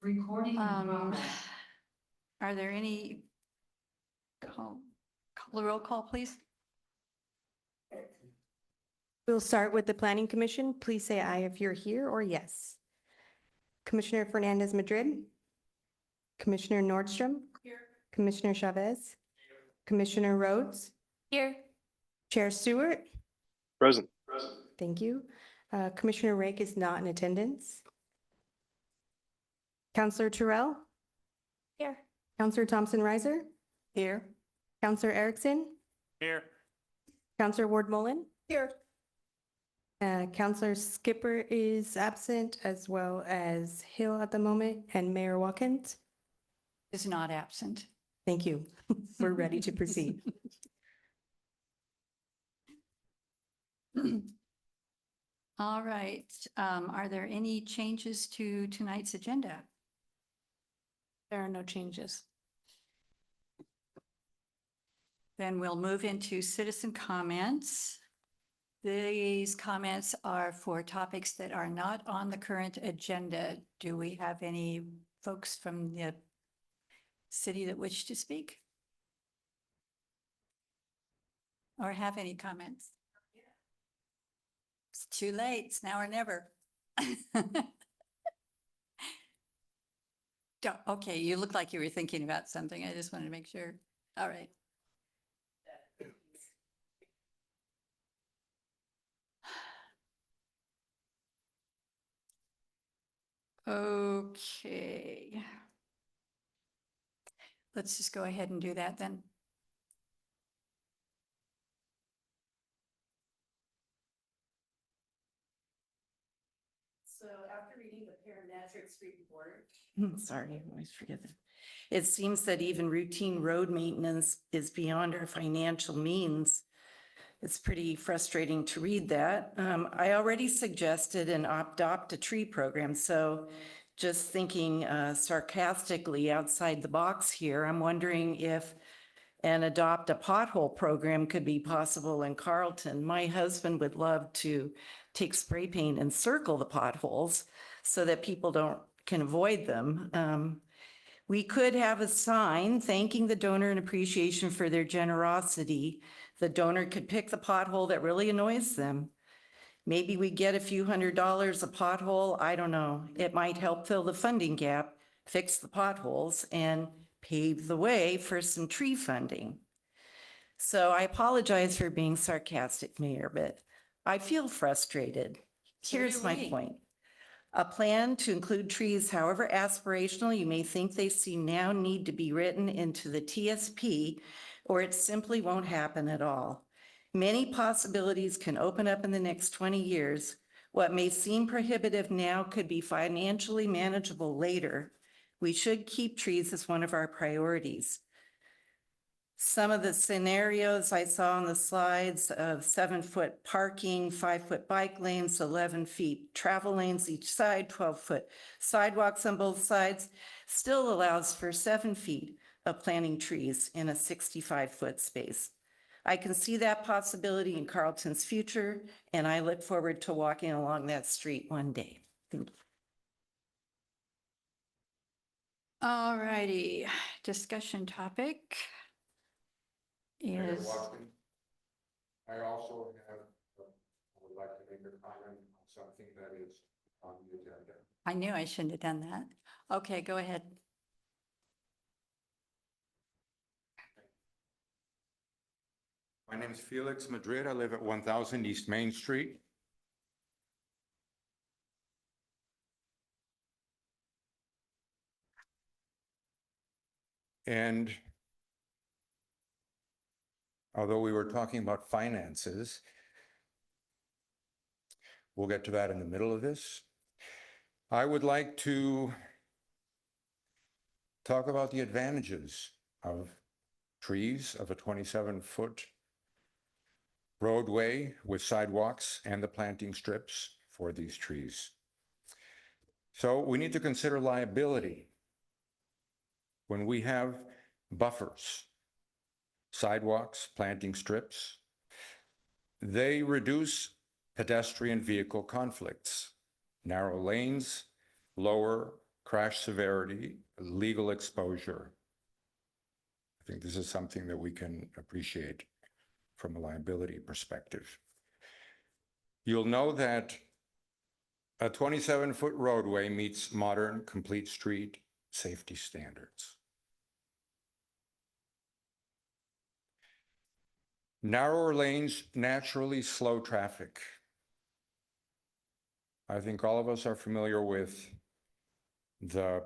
Recording in progress. Are there any, call the roll call, please? We'll start with the Planning Commission. Please say aye if you're here or yes. Commissioner Fernandez Madrid. Commissioner Nordstrom. Here. Commissioner Chavez. Commissioner Rhodes. Here. Chair Stewart. Present. Thank you. Commissioner Rake is not in attendance. Counselor Terrell. Here. Counselor Thompson Riser. Here. Counselor Erickson. Here. Counselor Ward Mullen. Here. Counselor Skipper is absent, as well as Hill at the moment, and Mayor Watkins. Is not absent. Thank you. We're ready to proceed. All right. Are there any changes to tonight's agenda? There are no changes. Then we'll move into citizen comments. These comments are for topics that are not on the current agenda. Do we have any folks from the city that wish to speak? Or have any comments? It's too late. It's now or never. Okay, you look like you were thinking about something. I just wanted to make sure. All right. Okay. Let's just go ahead and do that then. So after reading the parametrics report, sorry, I always forget that. It seems that even routine road maintenance is beyond our financial means. It's pretty frustrating to read that. I already suggested an opt-a tree program, so just thinking sarcastically outside the box here, I'm wondering if an adopt a pothole program could be possible in Carlton. My husband would love to take spray paint and circle the potholes so that people can avoid them. We could have a sign thanking the donor in appreciation for their generosity. The donor could pick the pothole that really annoys them. Maybe we get a few $100s a pothole. I don't know. It might help fill the funding gap, fix the potholes, and pave the way for some tree funding. So I apologize for being sarcastic, Mayor, but I feel frustrated. Here's my point. A plan to include trees, however aspirational you may think they seem now, need to be written into the TSP, or it simply won't happen at all. Many possibilities can open up in the next 20 years. What may seem prohibitive now could be financially manageable later. We should keep trees as one of our priorities. Some of the scenarios I saw on the slides of 7-foot parking, 5-foot bike lanes, 11 feet travel lanes each side, 12-foot sidewalks on both sides, still allows for 7 feet of planting trees in a 65-foot space. I can see that possibility in Carlton's future, and I look forward to walking along that street one day. Thank you. All righty, discussion topic Mayor is, Watkins, I also would like to make a comment on something that is on the agenda. I knew I shouldn't have done that. Okay, go ahead. My name is Felix Madrid. I live at 1000 East Main Street. And although we were talking about finances, we'll get to that in the middle of this. I would like to talk about the advantages of trees, of a 27-foot roadway with sidewalks and the planting strips for these trees. So we need to consider liability when we have buffers, sidewalks, planting strips. They reduce pedestrian vehicle conflicts. Narrow lanes lower crash severity, legal exposure. I think this is something that we can appreciate from a liability perspective. You'll know that a 27-foot roadway meets modern complete street safety standards. Narrower lanes naturally slow traffic. I think all of us are familiar with the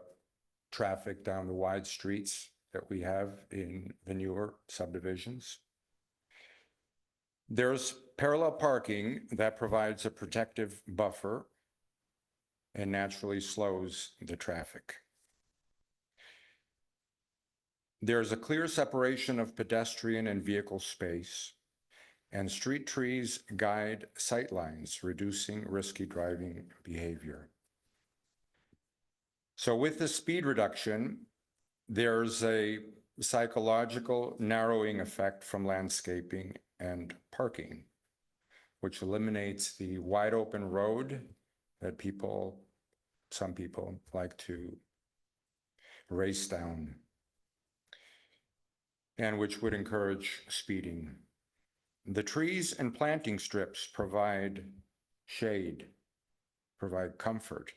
traffic down the wide streets that we have in the newer subdivisions. There's parallel parking that provides a protective buffer and naturally slows the traffic. There's a clear separation of pedestrian and vehicle space, and street trees guide sightlines, reducing risky driving behavior. So with the speed reduction, there's a psychological narrowing effect from landscaping and parking, which eliminates the wide open road that some people like to race down, and which would encourage speeding. The trees and planting strips provide shade, provide comfort,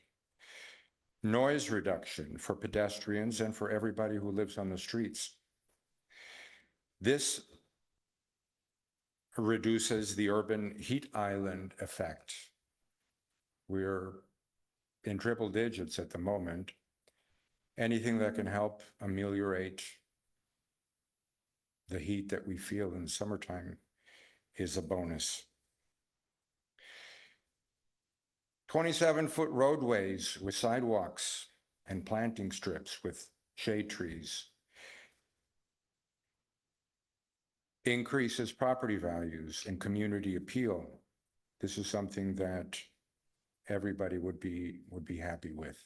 noise reduction for pedestrians and for everybody who lives on the streets. This reduces the urban heat island effect. We're in triple digits at the moment. Anything that can help ameliorate the heat that we feel in the summertime is a bonus. 27-foot roadways with sidewalks and planting strips with shade trees increases property values and community appeal. This is something that everybody would be happy with.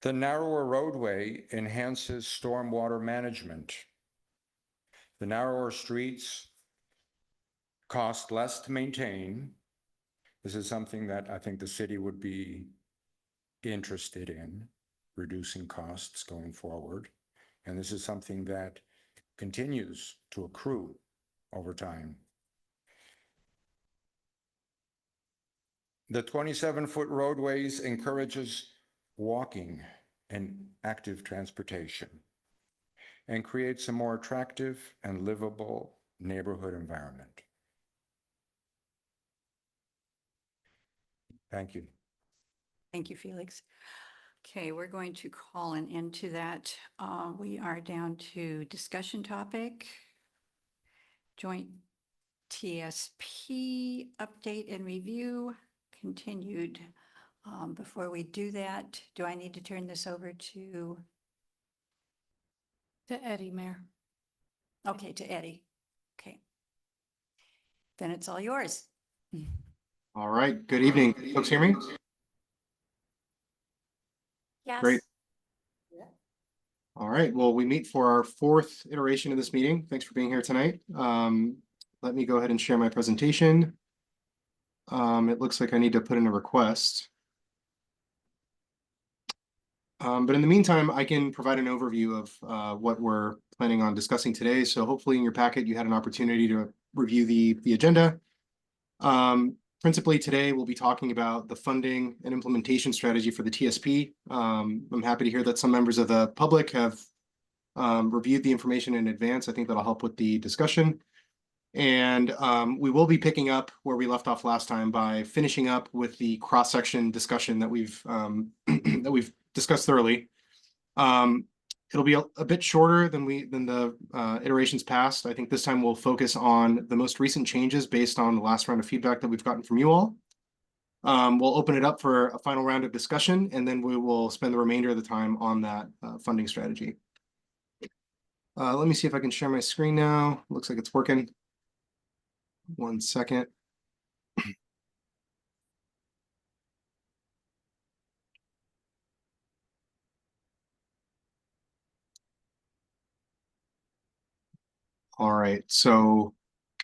The narrower roadway enhances stormwater management. The narrower streets cost less to maintain. This is something that I think the city would be interested in, reducing costs going forward. And this is something that continues to accrue over time. The 27-foot roadways encourages walking and active transportation and creates a more attractive and livable neighborhood environment. Thank you. Thank you, Felix. Okay, we're going to call an end to that. We are down to discussion topic, joint TSP update and review continued. Before we do that, do I need to turn this over to Eddie, Mayor. Okay, to Eddie. Okay. Then it's all yours. All right, good evening. Folks hear me? Yes. Great. All right, well, we meet for our fourth iteration of this meeting. Thanks for being here tonight. Let me go ahead and share my presentation. It looks like I need to put in a request. But in the meantime, I can provide an overview of what we're planning on discussing today. So hopefully in your packet, you had an opportunity to review the agenda. Principally today, we'll be talking about the funding and implementation strategy for the TSP. I'm happy to hear that some members of the public have reviewed the information in advance. I think that'll help with the discussion. And we will be picking up where we left off last time by finishing up with the cross-section discussion that we've discussed thoroughly. It'll be a bit shorter than the iterations past. I think this time we'll focus on the most recent changes based on the last round of feedback that we've gotten from you all. We'll open it up for a final round of discussion, and then we will spend the remainder of the time on that funding strategy. Let me see if I can share my screen now. Looks like it's working. One second. All right, so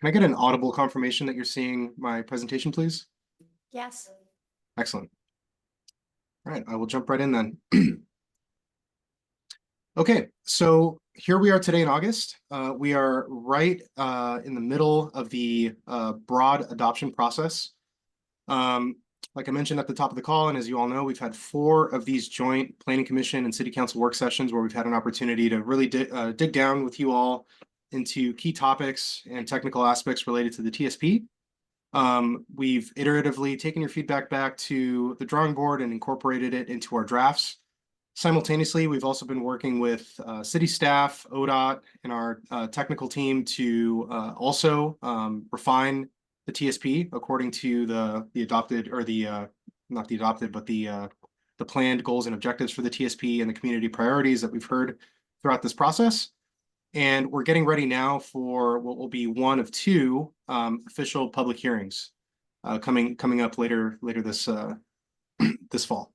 can I get an audible confirmation that you're seeing my presentation, please? Yes. Excellent. All right, I will jump right in then. Okay, so here we are today in August. We are right in the middle of the broad adoption process. Like I mentioned at the top of the call, and as you all know, we've had 4 of these joint Planning Commission and City Council work sessions where we've had an opportunity to really dig down with you all into key topics and technical aspects related to the TSP. We've iteratively taken your feedback back to the drawing board and incorporated it into our drafts. Simultaneously, we've also been working with city staff, ODOT, and our technical team to also refine the TSP according to the adopted, or the not the adopted, but the planned goals and objectives for the TSP and the community priorities that we've heard throughout this process. And we're getting ready now for what will be one of 2 official public hearings coming up later this this fall.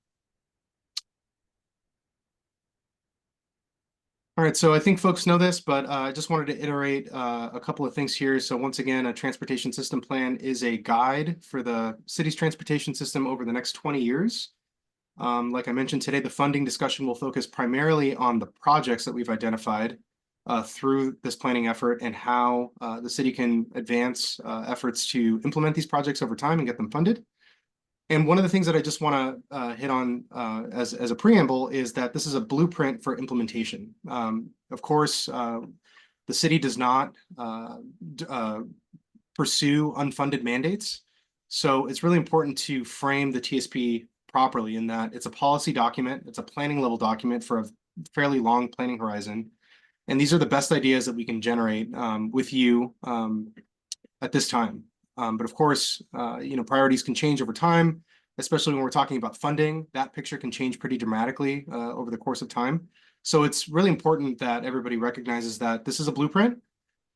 All right, so I think folks know this, but I just wanted to iterate a couple of things here. So once again, a transportation system plan is a guide for the city's transportation system over the next 20 years. Like I mentioned today, the funding discussion will focus primarily on the projects that we've identified through this planning effort and how the city can advance efforts to implement these projects over time and get them funded. And one of the things that I just want to hit on as a preamble is that this is a blueprint for implementation. Of course, the city does not pursue unfunded mandates. So it's really important to frame the TSP properly in that it's a policy document, it's a planning level document for a fairly long planning horizon. And these are the best ideas that we can generate with you at this time. But of course, priorities can change over time, especially when we're talking about funding. That picture can change pretty dramatically over the course of time. So it's really important that everybody recognizes that this is a blueprint.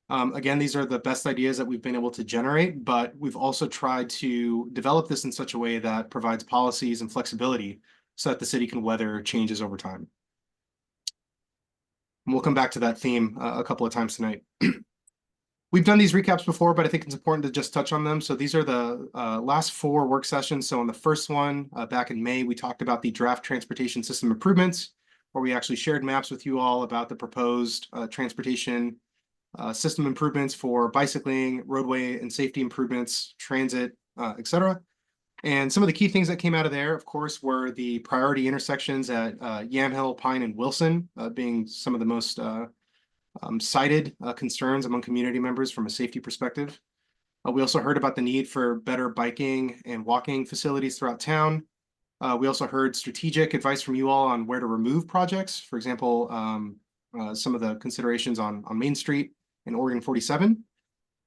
Again, these are the best ideas that we've been able to generate, but we've also tried to develop this in such a way that provides policies and flexibility so that the city can weather changes over time. And we'll come back to that theme a couple of times tonight. We've done these recaps before, but I think it's important to just touch on them. So these are the last 4 work sessions. So on the first one, back in May, we talked about the draft transportation system improvements, where we actually shared maps with you all about the proposed transportation system improvements for bicycling, roadway and safety improvements, transit, etc. And some of the key things that came out of there, of course, were the priority intersections at Yamhill, Pine, and Wilson being some of the most cited concerns among community members from a safety perspective. We also heard about the need for better biking and walking facilities throughout town. We also heard strategic advice from you all on where to remove projects. For example, some of the considerations on Main Street and Oregon 47.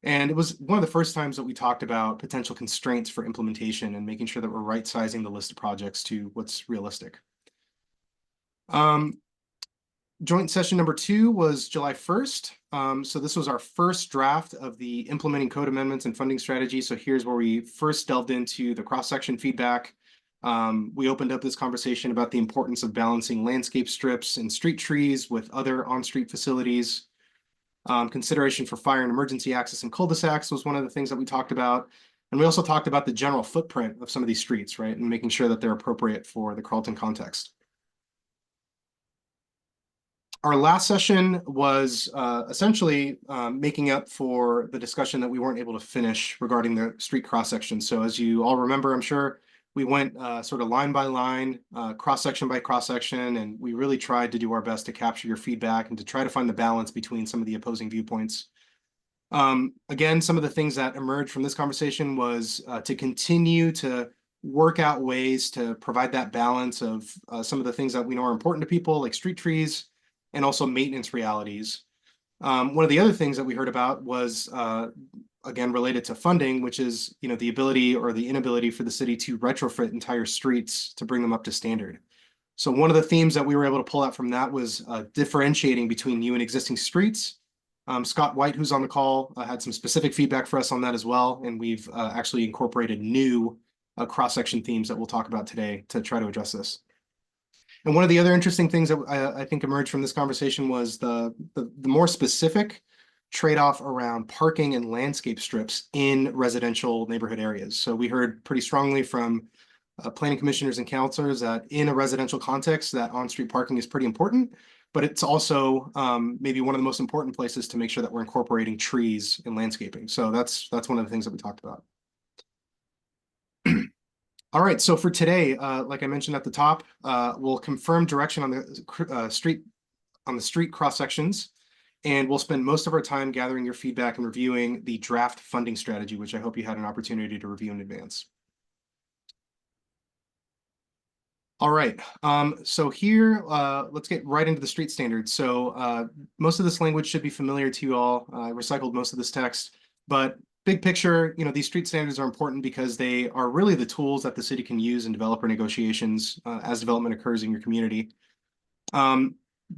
And it was one of the first times that we talked about potential constraints for implementation and making sure that we're right sizing the list of projects to what's realistic. Joint session number 2 was July 1st. So this was our first draft of the implementing code amendments and funding strategy. So here's where we first delved into the cross-section feedback. We opened up this conversation about the importance of balancing landscape strips and street trees with other on-street facilities. Consideration for fire and emergency access and cul-de-sacs was one of the things that we talked about. And we also talked about the general footprint of some of these streets, right? And making sure that they're appropriate for the Carlton context. Our last session was essentially making up for the discussion that we weren't able to finish regarding the street cross-section. So as you all remember, I'm sure, we went sort of line by line, cross-section by cross-section, and we really tried to do our best to capture your feedback and to try to find the balance between some of the opposing viewpoints. Again, some of the things that emerged from this conversation was to continue to work out ways to provide that balance of some of the things that we know are important to people, like street trees, and also maintenance realities. One of the other things that we heard about was, again, related to funding, which is, the ability or the inability for the city to retrofit entire streets to bring them up to standard. So one of the themes that we were able to pull out from that was differentiating between new and existing streets. Scott White, who's on the call, had some specific feedback for us on that as well. And we've actually incorporated new cross-section themes that we'll talk about today to try to address this. And one of the other interesting things that I think emerged from this conversation was the more specific trade-off around parking and landscape strips in residential neighborhood areas. So we heard pretty strongly from planning commissioners and counselors that in a residential context, that on-street parking is pretty important, but it's also maybe one of the most important places to make sure that we're incorporating trees and landscaping. So that's one of the things that we talked about. All right, so for today, like I mentioned at the top, we'll confirm direction on the street cross sections, and we'll spend most of our time gathering your feedback and reviewing the draft funding strategy, which I hope you had an opportunity to review in advance. All right, so here, let's get right into the street standards. So most of this language should be familiar to you all. I recycled most of this text, but big picture, these street standards are important because they are really the tools that the city can use in developer negotiations as development occurs in your community.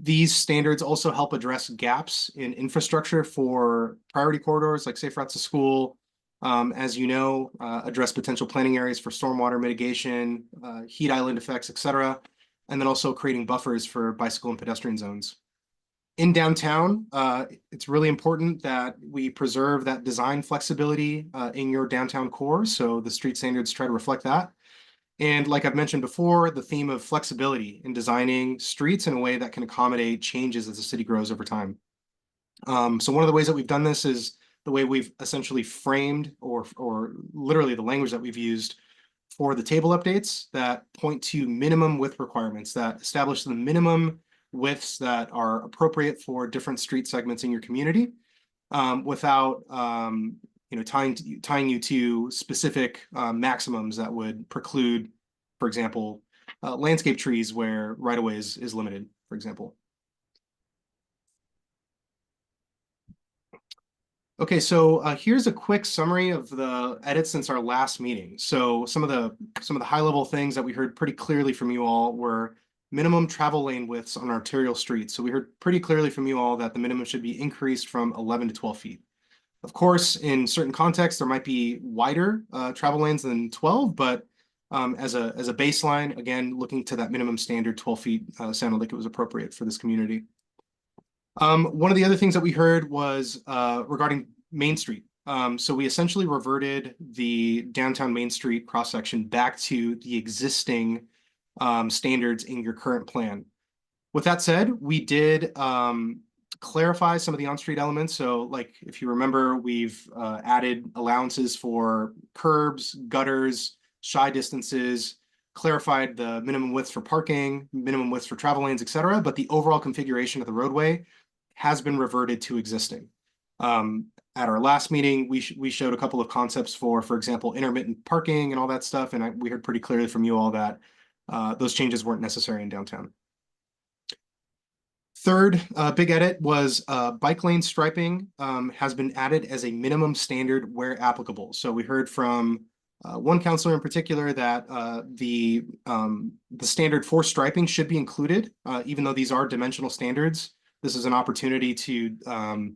These standards also help address gaps in infrastructure for priority corridors like safe routes to school, as you know, address potential planning areas for stormwater mitigation, heat island effects, etc., and then also creating buffers for bicycle and pedestrian zones. In downtown, it's really important that we preserve that design flexibility in your downtown core, so the street standards try to reflect that. And like I've mentioned before, the theme of flexibility in designing streets in a way that can accommodate changes as the city grows over time. So one of the ways that we've done this is the way we've essentially framed or literally the language that we've used for the table updates that point to minimum width requirements that establish the minimum widths that are appropriate for different street segments in your community without tying you to specific maximums that would preclude, for example, landscape trees where right-of-way is limited, for example. Okay, so here's a quick summary of the edits since our last meeting. So some of the high-level things that we heard pretty clearly from you all were minimum travel lane widths on arterial streets. So we heard pretty clearly from you all that the minimum should be increased from 11 to 12 feet. Of course, in certain contexts, there might be wider travel lanes than 12, but as a baseline, again, looking to that minimum standard, 12 feet sounded like it was appropriate for this community. One of the other things that we heard was regarding Main Street. So we essentially reverted the downtown Main Street cross-section back to the existing standards in your current plan. With that said, we did clarify some of the on-street elements. So like, if you remember, we've added allowances for curbs, gutters, shy distances, clarified the minimum widths for parking, minimum widths for travel lanes, etc. But the overall configuration of the roadway has been reverted to existing. At our last meeting, we showed a couple of concepts for example, intermittent parking and all that stuff. And we heard pretty clearly from you all that those changes weren't necessary in downtown. Third big edit was bike lane striping has been added as a minimum standard where applicable. So we heard from one counselor in particular that the standard for striping should be included, even though these are dimensional standards. This is an opportunity to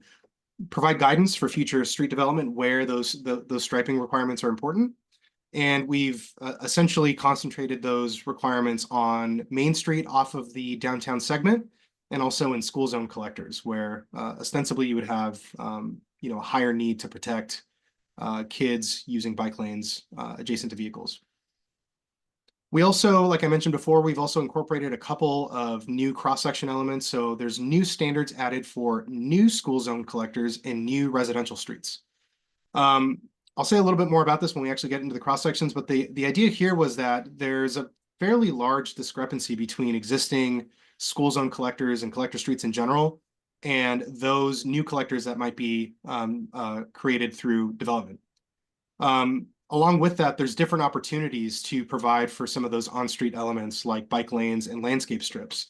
provide guidance for future street development where those striping requirements are important. And we've essentially concentrated those requirements on Main Street off of the downtown segment, and also in school zone collectors, where ostensibly you would have a higher need to protect kids using bike lanes adjacent to vehicles. We also, like I mentioned before, we've also incorporated a couple of new cross-section elements. So there's new standards added for new school zone collectors and new residential streets. I'll say a little bit more about this when we actually get into the cross-sections, but the idea here was that there's a fairly large discrepancy between existing school zone collectors and collector streets in general, and those new collectors that might be created through development. Along with that, there's different opportunities to provide for some of those on-street elements like bike lanes and landscape strips.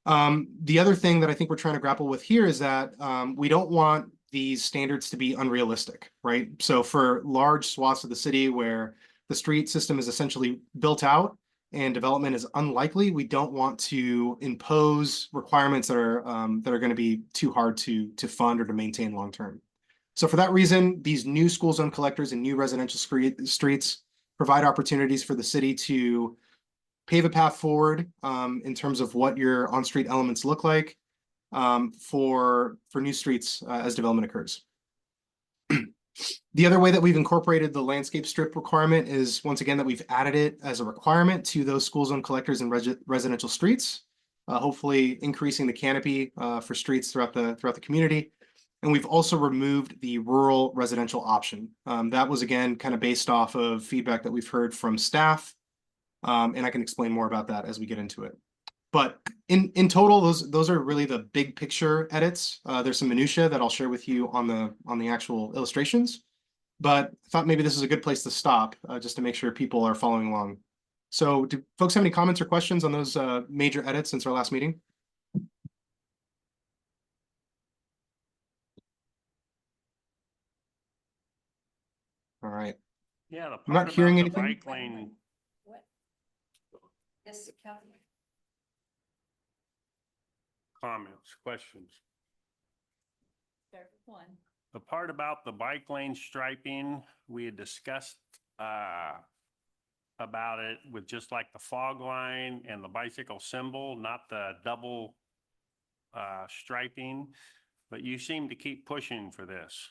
The other thing that I think we're trying to grapple with here is that we don't want these standards to be unrealistic, right? So for large swaths of the city where the street system is essentially built out and development is unlikely, we don't want to impose requirements that are going to be too hard to fund or to maintain long term. So for that reason, these new school zone collectors and new residential streets provide opportunities for the city to pave a path forward in terms of what your on-street elements look like for new streets as development occurs. The other way that we've incorporated the landscape strip requirement is, once again, that we've added it as a requirement to those school zone collectors and residential streets, hopefully increasing the canopy for streets throughout the community. And we've also removed the rural residential option. That was, again, kind of based off of feedback that we've heard from staff. And I can explain more about that as we get into it. But in total, those are really the big picture edits. There's some minutia that I'll share with you on the actual illustrations. But I thought maybe this is a good place to stop, just to make sure people are following along. So do folks have any comments or questions on those major edits since our last meeting? All right. Yeah, the I'm not part hearing about the anything. bike lane What? Yes, Councilman. comments, questions. Start with one. The part about the bike lane striping, we had discussed about it with just like the fog line and the bicycle symbol, not the double striping, but you seem to keep pushing for this.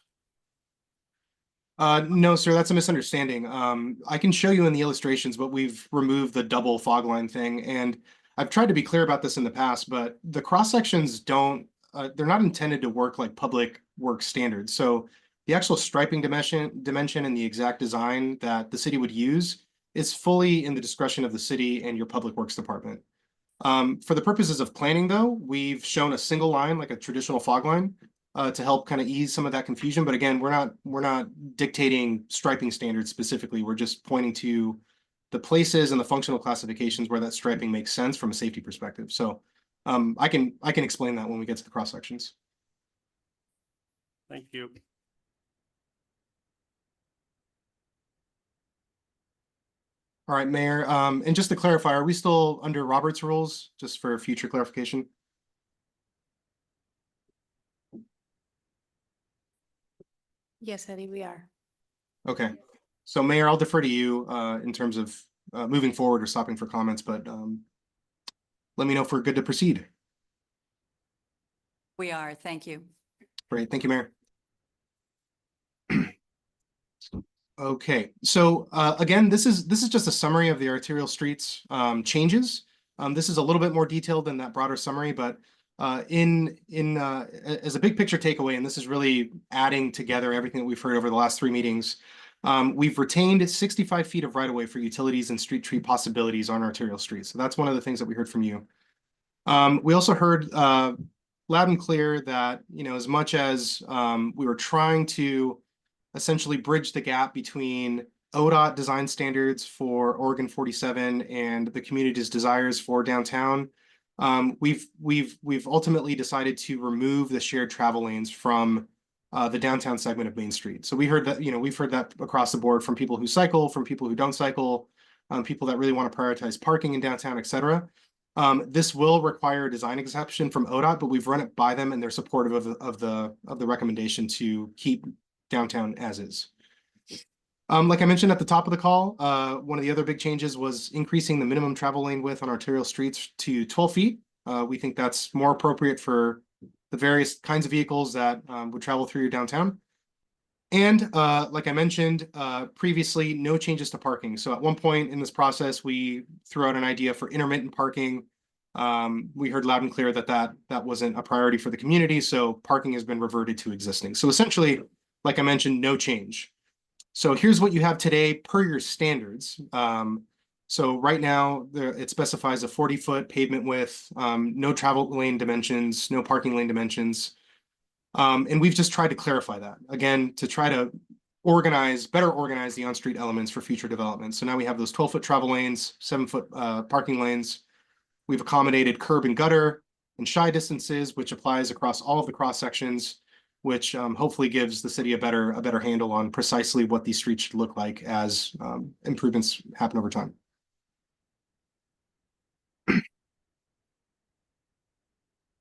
No, sir, that's a misunderstanding. I can show you in the illustrations, but we've removed the double fog line thing. And I've tried to be clear about this in the past, but the cross sections they're not intended to work like public work standards. So the actual striping dimension and the exact design that the city would use is fully in the discretion of the city and your public works department. For the purposes of planning, though, we've shown a single line, like a traditional fog line, to help kind of ease some of that confusion. But again, we're not dictating striping standards specifically. We're just pointing to the places and the functional classifications where that striping makes sense from a safety perspective. So I can explain that when we get to the cross sections. Thank you. All right, Mayor. And just to clarify, are we still under Robert's rules, just for future clarification? Yes, Eddie, we are. Okay. So Mayor, I'll defer to you in terms of moving forward or stopping for comments, but let me know if we're good to proceed. We are, thank you. Great, thank you, Mayor. Okay, so again, this is just a summary of the arterial streets changes. This is a little bit more detailed than that broader summary, but as a big picture takeaway, and this is really adding together everything that we've heard over the last 3 meetings, we've retained 65 feet of right-of-way for utilities and street tree possibilities on arterial streets. So that's one of the things that we heard from you. We also heard loud and clear that, as much as we were trying to essentially bridge the gap between ODOT design standards for Oregon 47 and the community's desires for downtown, we've ultimately decided to remove the shared travel lanes from the downtown segment of Main Street. So we heard that, we've heard that across the board from people who cycle, from people who don't cycle, people that really want to prioritize parking in downtown, et cetera. This will require a design exception from ODOT, but we've run it by them and they're supportive of the recommendation to keep downtown as is. Like I mentioned at the top of the call, one of the other big changes was increasing the minimum travel lane width on arterial streets to 12 feet. We think that's more appropriate for the various kinds of vehicles that would travel through your downtown. And like I mentioned previously, no changes to parking. So at one point in this process, we threw out an idea for intermittent parking. We heard loud and clear that wasn't a priority for the community, so parking has been reverted to existing. So essentially, like I mentioned, no change. So here's what you have today per your standards. So right now, it specifies a 40-foot pavement width, no travel lane dimensions, no parking lane dimensions. And we've just tried to clarify that, again, to try to better organize the on-street elements for future development. So now we have those 12-foot travel lanes, 7-foot parking lanes. We've accommodated curb and gutter and shy distances, which applies across all of the cross sections, which hopefully gives the city a better handle on precisely what these streets should look like as improvements happen over time.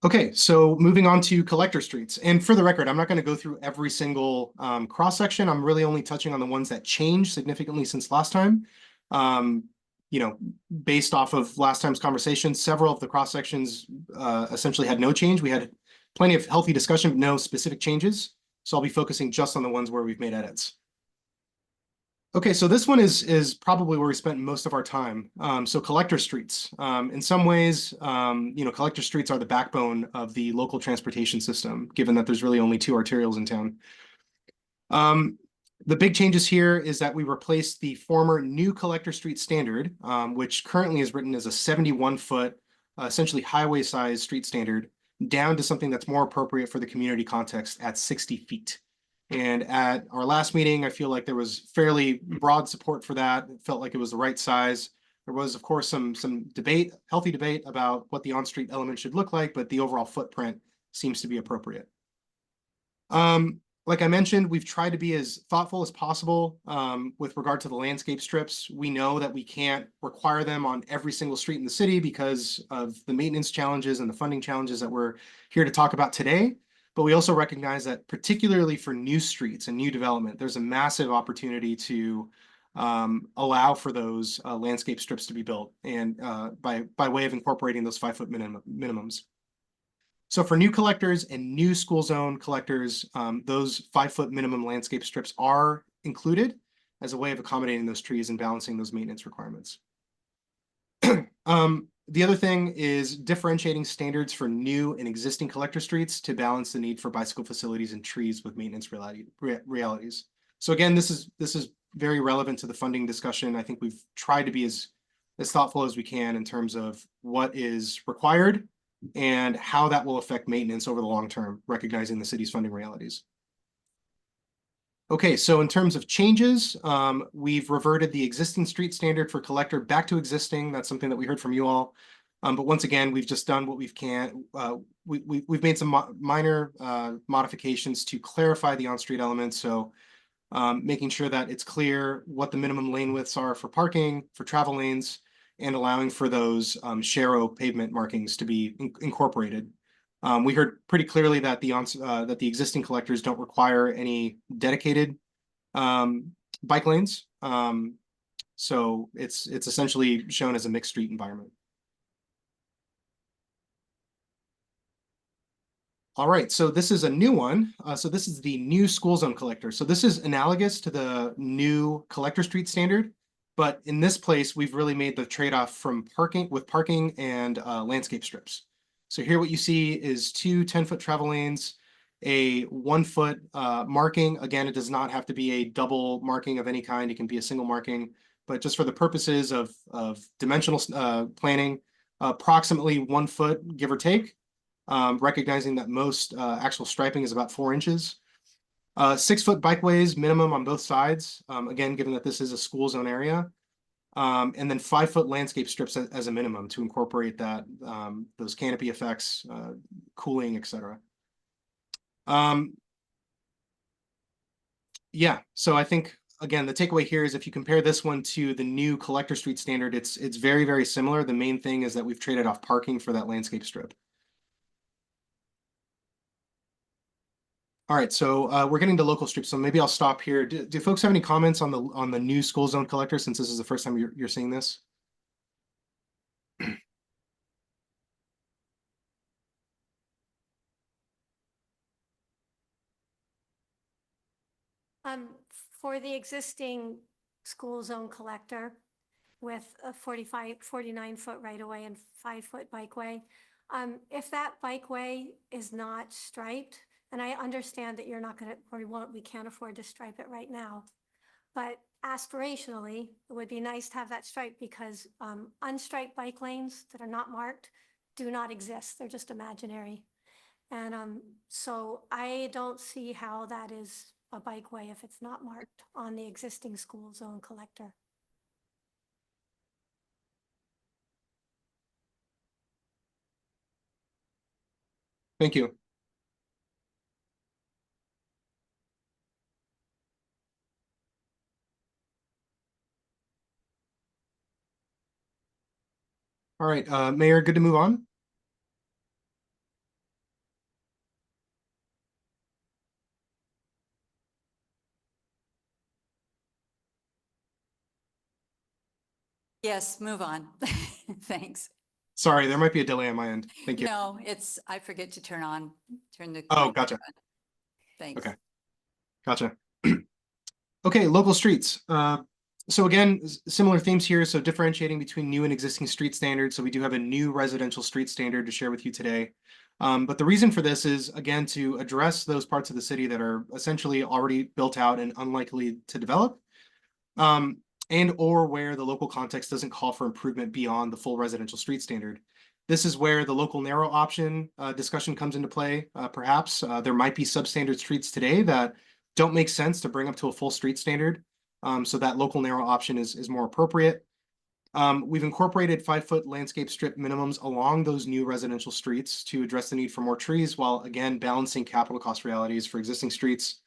Okay, so moving on to collector streets. And for the record, I'm not going to go through every single cross section. I'm really only touching on the ones that changed significantly since last time. Based off of last time's conversation, several of the cross sections essentially had no change. We had plenty of healthy discussion, but no specific changes. So I'll be focusing just on the ones where we've made edits. Okay, so this one is probably where we spent most of our time. So collector streets. In some ways, collector streets are the backbone of the local transportation system, given that there's really only 2 arterials in town. The big changes here is that we replaced the former new collector street standard, which currently is written as a 71-foot, essentially highway-sized street standard, down to something that's more appropriate for the community context at 60 feet. And at our last meeting, I feel like there was fairly broad support for that. It felt like it was the right size. There was, of course, some debate, healthy debate about what the on-street element should look like, but the overall footprint seems to be appropriate. Like I mentioned, we've tried to be as thoughtful as possible with regard to the landscape strips. We know that we can't require them on every single street in the city because of the maintenance challenges and the funding challenges that we're here to talk about today. But we also recognize that particularly for new streets and new development, there's a massive opportunity to allow for those landscape strips to be built, and by way of incorporating those 5-foot minimums. So for new collectors and new school zone collectors, those 5-foot minimum landscape strips are included as a way of accommodating those trees and balancing those maintenance requirements. The other thing is differentiating standards for new and existing collector streets to balance the need for bicycle facilities and trees with maintenance realities. So again, this is very relevant to the funding discussion. I think we've tried to be as thoughtful as we can in terms of what is required and how that will affect maintenance over the long term, recognizing the city's funding realities. Okay, so in terms of changes, we've reverted the existing street standard for collector back to existing. That's something that we heard from you all. But once again, we've just done what we've can. We've made some minor modifications to clarify the on-street elements. So making sure that it's clear what the minimum lane widths are for parking, for travel lanes, and allowing for those sharrow pavement markings to be incorporated. We heard pretty clearly that the existing collectors don't require any dedicated bike lanes. So it's essentially shown as a mixed street environment. All right, so this is a new one. So this is the new school zone collector. So this is analogous to the new collector street standard, but in this place, we've really made the trade-off from parking and landscape strips. So here what you see is 2 10-foot travel lanes, a 1-foot marking. Again, it does not have to be a double marking of any kind. It can be a single marking, but just for the purposes of dimensional planning, approximately 1 foot, give or take. Recognizing that most actual striping is about 4 inches. 6-foot bikeways minimum on both sides, again, given that this is a school zone area. And then 5-foot landscape strips as a minimum to incorporate that, those canopy effects, cooling, etc. Yeah, so I think, again, the takeaway here is if you compare this one to the new collector street standard, it's very, very similar. The main thing is that we've traded off parking for that landscape strip. All right, so we're getting to local strips, so maybe I'll stop here. Do folks have any comments on the new school zone collector, since this is the first time you're seeing this? For the existing school zone collector with a 49-foot right of way and 5-foot bikeway, if that bikeway is not striped, and I understand that you're not gonna, or we can't afford to stripe it right now, but aspirationally, it would be nice to have that striped because unstriped bike lanes that are not marked do not exist. They're just imaginary. And so I don't see how that is a bikeway if it's not marked on the existing school zone collector. Thank you. All right, Mayor, good to move on. Yes, move on. Thanks. Sorry, there might be a delay on my end. Thank you. No, I forget to turn the. Oh, mic gotcha. on. Thanks. Okay. Gotcha. Okay, local streets. So again, similar themes here. So differentiating between new and existing street standards. So we do have a new residential street standard to share with you today. But the reason for this is, again, to address those parts of the city that are essentially already built out and unlikely to develop, and or where the local context doesn't call for improvement beyond the full residential street standard. This is where the local narrow option discussion comes into play. Perhaps there might be substandard streets today that don't make sense to bring up to a full street standard. So that local narrow option is more appropriate. We've incorporated 5-foot landscape strip minimums along those new residential streets to address the need for more trees while again balancing capital cost realities for existing streets.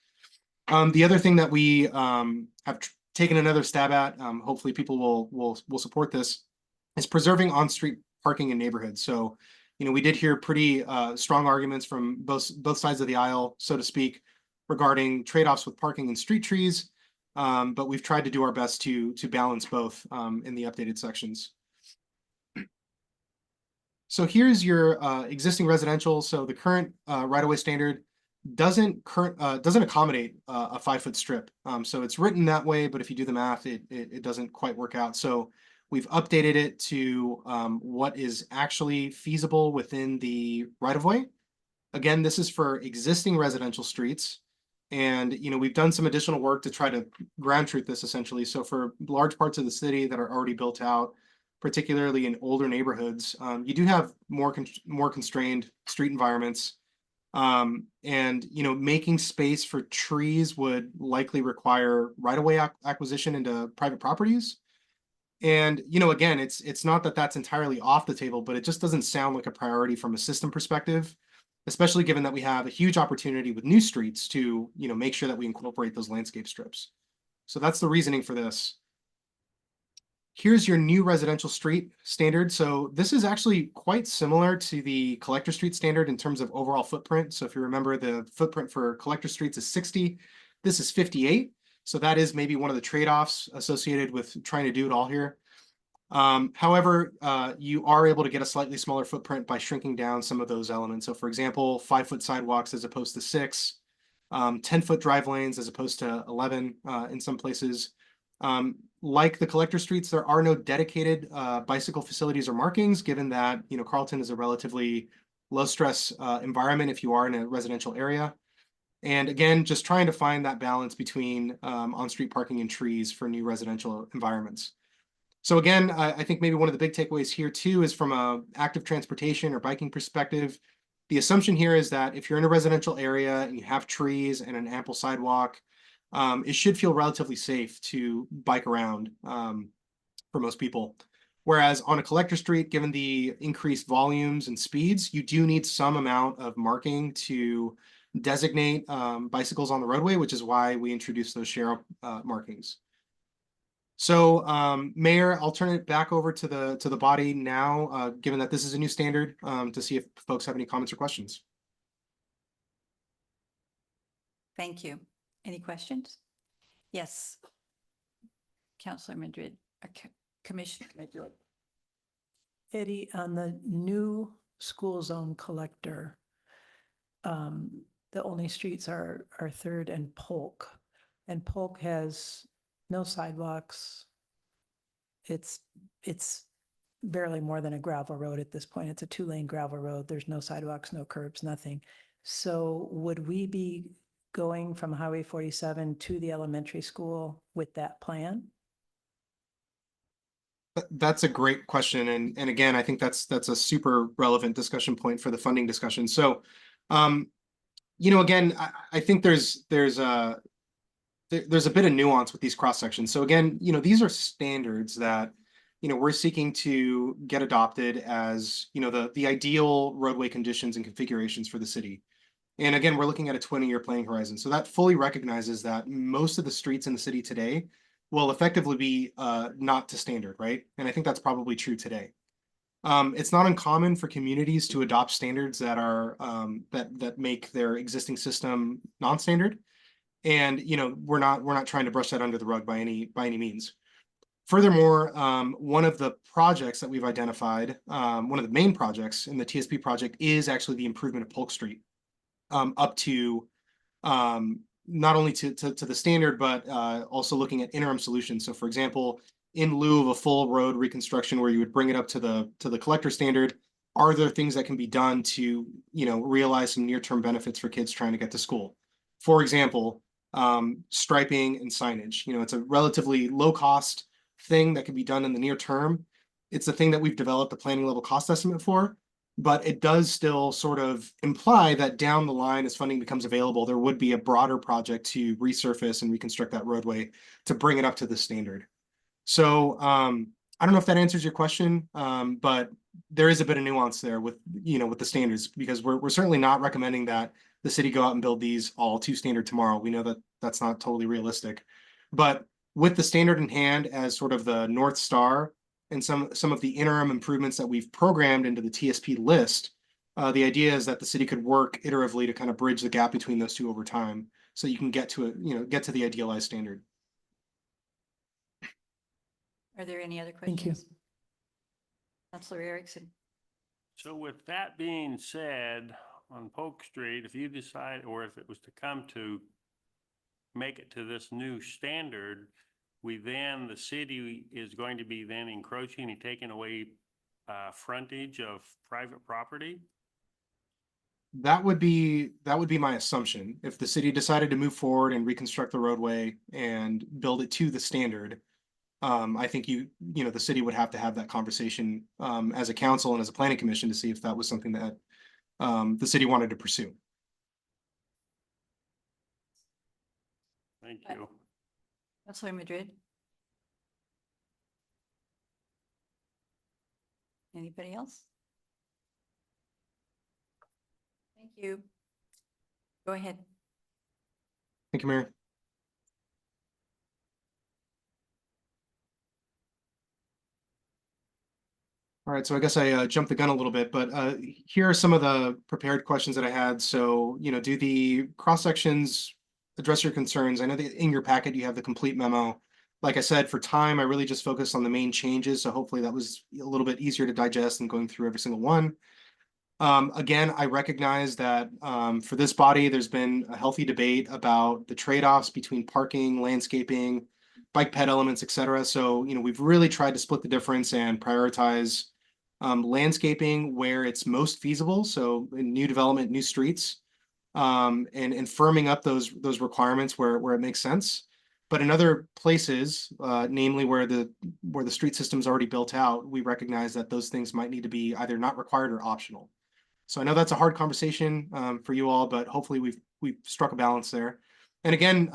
The other thing that we have taken another stab at, hopefully people will support this, is preserving on-street parking in neighborhoods. So, we did hear pretty strong arguments from both sides of the aisle, so to speak, regarding trade-offs with parking and street trees. But we've tried to do our best to balance both in the updated sections. So here's your existing residential. So the current right-of-way standard doesn't accommodate a 5-foot strip. So it's written that way, but if you do the math, it doesn't quite work out. So we've updated it to what is actually feasible within the right-of-way. Again, this is for existing residential streets. And, we've done some additional work to try to ground truth this essentially. So for large parts of the city that are already built out, particularly in older neighborhoods, you do have more constrained street environments. And, making space for trees would likely require right-of-way acquisition into private properties. And, again, it's not that that's entirely off the table, but it just doesn't sound like a priority from a system perspective, especially given that we have a huge opportunity with new streets to, make sure that we incorporate those landscape strips. So that's the reasoning for this. Here's your new residential street standard. So this is actually quite similar to the collector street standard in terms of overall footprint. So if you remember, the footprint for collector streets is 60. This is 58. So that is maybe one of the trade-offs associated with trying to do it all here. However, you are able to get a slightly smaller footprint by shrinking down some of those elements. So for example, 5-foot sidewalks as opposed to 6, 10-foot drive lanes as opposed to 11 in some places. Like the collector streets, there are no dedicated bicycle facilities or markings, given that, Carlton is a relatively low stress environment if you are in a residential area. And again, just trying to find that balance between on-street parking and trees for new residential environments. So again, I think maybe one of the big takeaways here too is from a active transportation or biking perspective. The assumption here is that if you're in a residential area and you have trees and an ample sidewalk, it should feel relatively safe to bike around for most people. Whereas on a collector street, given the increased volumes and speeds, you do need some amount of marking to designate bicycles on the roadway, which is why we introduced those share markings. So, Mayor, I'll turn it back over to the body now, given that this is a new standard, to see if folks have any comments or questions. Thank you. Any questions? Yes. Counselor Madrid, Commissioner Madrid. Eddie, on the new school zone collector, the only streets are Third and Polk. And Polk has no sidewalks. It's barely more than a gravel road at this point. It's a 2-lane gravel road. There's no sidewalks, no curbs, nothing. So would we be going from Highway 47 to the elementary school with that plan? That's a great question. And again, I think that's a super relevant discussion point for the funding discussion. So, again, I think there's a bit of nuance with these cross sections. So again, these are standards that, we're seeking to get adopted as, the ideal roadway conditions and configurations for the city. And again, we're looking at a 20-year planning horizon. So that fully recognizes that most of the streets in the city today will effectively be not to standard, right? And I think that's probably true today. It's not uncommon for communities to adopt standards that are that make their existing system non-standard. And we're not trying to brush that under the rug by any means. Furthermore, one of the projects that we've identified, one of the main projects in the TSP project is actually the improvement of Polk Street up to not only to the standard, but also looking at interim solutions. So for example, in lieu of a full road reconstruction where you would bring it up to the collector standard, are there things that can be done to, realize some near-term benefits for kids trying to get to school? For example, striping and signage. It's a relatively low-cost thing that can be done in the near term. It's a thing that we've developed a planning level cost estimate for, but it does still sort of imply that down the line, as funding becomes available, there would be a broader project to resurface and reconstruct that roadway to bring it up to the standard. So I don't know if that answers your question, but there is a bit of nuance there with the standards, because we're certainly not recommending that the city go out and build these all to standard tomorrow. We know that that's not totally realistic, but with the standard in hand as sort of the North Star and some of the interim improvements that we've programmed into the TSP list, the idea is that the city could work iteratively to kind of bridge the gap between those two over time, so you can get to the idealized standard. Are there any other Thank you. questions? Counselor Erickson. So with that being said, on Polk Street, if you decide, or if it was to come to make it to this new standard, the city is going to be then encroaching and taking away frontage of private property? That would be my assumption. If the city decided to move forward and reconstruct the roadway and build it to the standard, I think the city would have to have that conversation as a council and as a planning commission to see if that was something that the city wanted to pursue. Thank you. Counselor Madrid. Anybody else? Thank you. Go ahead. Thank you, Mayor. All right, so I guess I jumped the gun a little bit, but here are some of the prepared questions that I had. So, do the cross sections address your concerns? I know that in your packet you have the complete memo. Like I said, for time, I really just focused on the main changes, so hopefully that was a little bit easier to digest than going through every single one. Again, I recognize that for this body, there's been a healthy debate about the trade-offs between parking, landscaping, bike ped elements, et cetera. So, we've really tried to split the difference and prioritize landscaping where it's most feasible. So in new development, new streets, and firming up those requirements where it makes sense. But in other places, namely where the street system's already built out, we recognize that those things might need to be either not required or optional. So I know that's a hard conversation for you all, but hopefully we've struck a balance there. And again,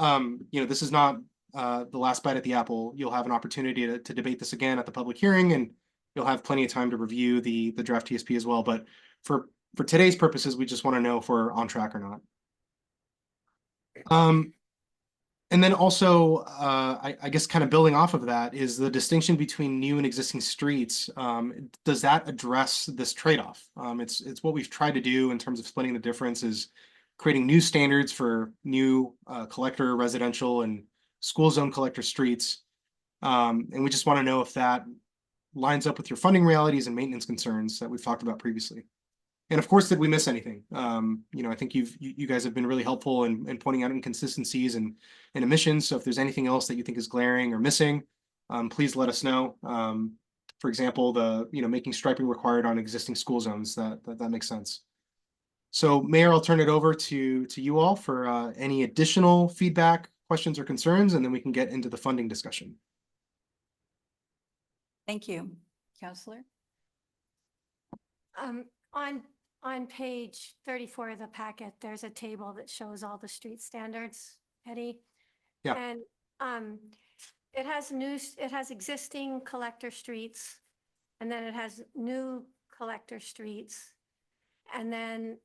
this is not the last bite at the apple. You'll have an opportunity to debate this again at the public hearing, and you'll have plenty of time to review the draft TSP as well. But for today's purposes, we just want to know if we're on track or not. And then also, I guess kind of building off of that is the distinction between new and existing streets. Does that address this trade-off? It's what we've tried to do in terms of splitting the difference, is creating new standards for new collector residential and school zone collector streets. And we just want to know if that lines up with your funding realities and maintenance concerns that we've talked about previously. And of course, did we miss anything? I think you guys have been really helpful in pointing out inconsistencies and omissions. So if there's anything else that you think is glaring or missing, please let us know. For example, making striping required on existing school zones, that makes sense. So Mayor, I'll turn it over to you all for any additional feedback, questions, or concerns, and then we can get into the funding discussion. Thank you. Counselor? On page 34 of the packet, there's a table that shows all the street standards, Eddie. Yeah. And it has existing collector streets, and then it has new collector streets. And then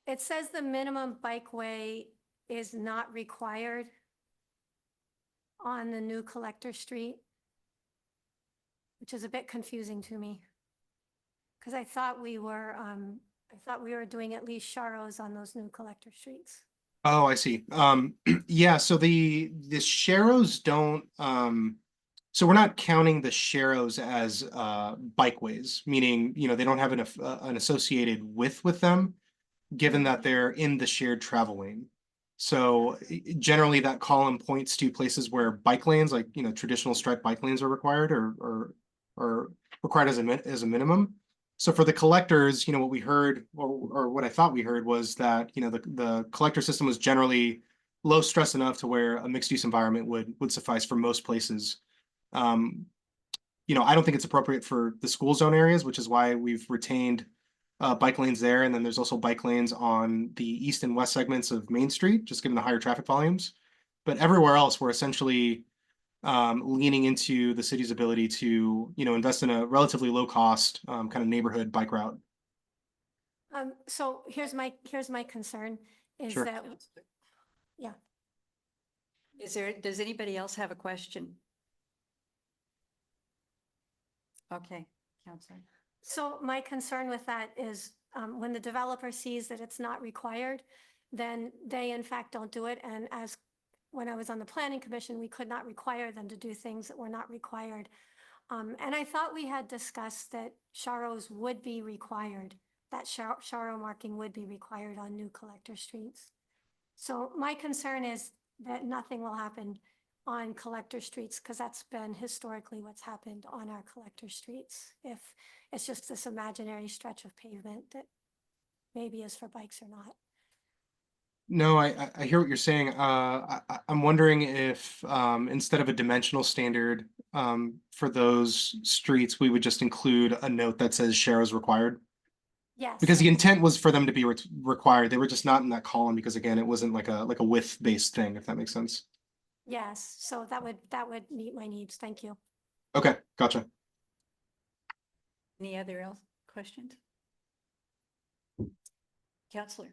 it says the minimum bikeway is not required on the new collector street, which is a bit confusing to me. Because I thought we were doing at least Sharrows on those new collector streets. Oh, I see. Yeah, so the Sharrows don't, so we're not counting the Sharrows as bikeways, meaning, they don't have an associated width with them, given that they're in the shared travel lane. So generally that column points to places where bike lanes, like, you know, traditional striped bike lanes are required or required as as a minimum. So for the collectors, you know, what we heard or what I thought we heard was that, you know, the collector system was generally low stress enough to where a mixed use environment would suffice for most places. Um, you know, I don't think it's appropriate for the school zone areas, which is why we've retained bike lanes there. And then there's also bike lanes on the east and west segments of Main Street, just given the higher traffic volumes. But everywhere else, we're essentially leaning into the city's ability to, you know, invest in a relatively low cost kind of neighborhood bike route. So here's my concern is Sure. that, yeah. Does anybody else have a question? Okay, Counselor. So my concern with that is when the developer sees that it's not required, then they in fact don't do it. And as when I was on the planning commission, we could not require them to do things that were not required. And I thought we had discussed that Sharrows would be required, that Sharrow marking would be required on new collector streets. So my concern is that nothing will happen on collector streets because that's been historically what's happened on our collector streets. If it's just this imaginary stretch of pavement that maybe is for bikes or not. No, I hear what you're saying. I'm wondering if instead of a dimensional standard for those streets, we would just include a note that says share is required. Yes. Because the intent was for them to be required. They were just not in that column because again, it wasn't like a width based thing, if that makes sense. Yes, so that would meet my needs. Thank you. Okay, gotcha. Any other questions? Counselor.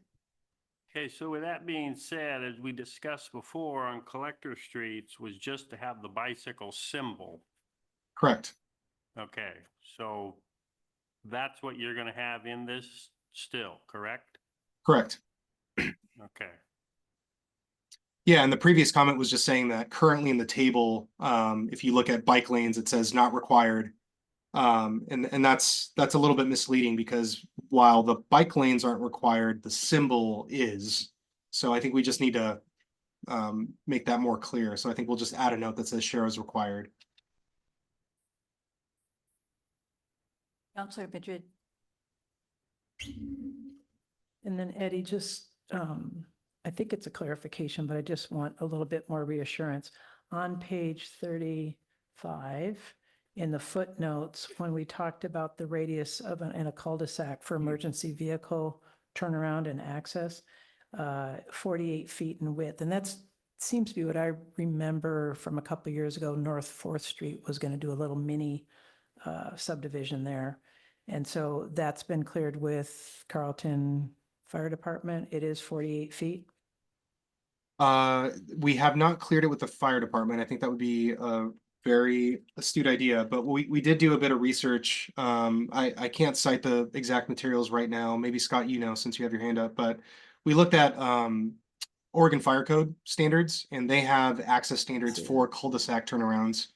Okay, so with that being said, as we discussed before on collector streets was just to have the bicycle symbol. Correct. Okay, so that's what you're gonna have in this still, correct? Correct. Okay. Yeah, and the previous comment was just saying that currently in the table, if you look at bike lanes, it says not required. And that's a little bit misleading because while the bike lanes aren't required, the symbol is. So I think we just need to make that more clear. So I think we'll just add a note that says share is required. Counselor Madrid. And then Eddie, just, I think it's a clarification, but I just want a little bit more reassurance. On page 35, in the footnotes, when we talked about the radius of in a cul-de-sac for emergency vehicle turnaround and access, 48 feet in width, and that's seems to be what I remember from a couple of years ago. North 4th Street was going to do a little mini subdivision there. And so that's been cleared with Carlton Fire Department. It is 48 feet. We have not cleared it with the fire department. I think that would be a very astute idea, but we did do a bit of research. I can't cite the exact materials right now. Maybe Scott, you know, since you have your hand up, but we looked at Oregon Fire Code standards and they have access standards for cul-de-sac turnarounds.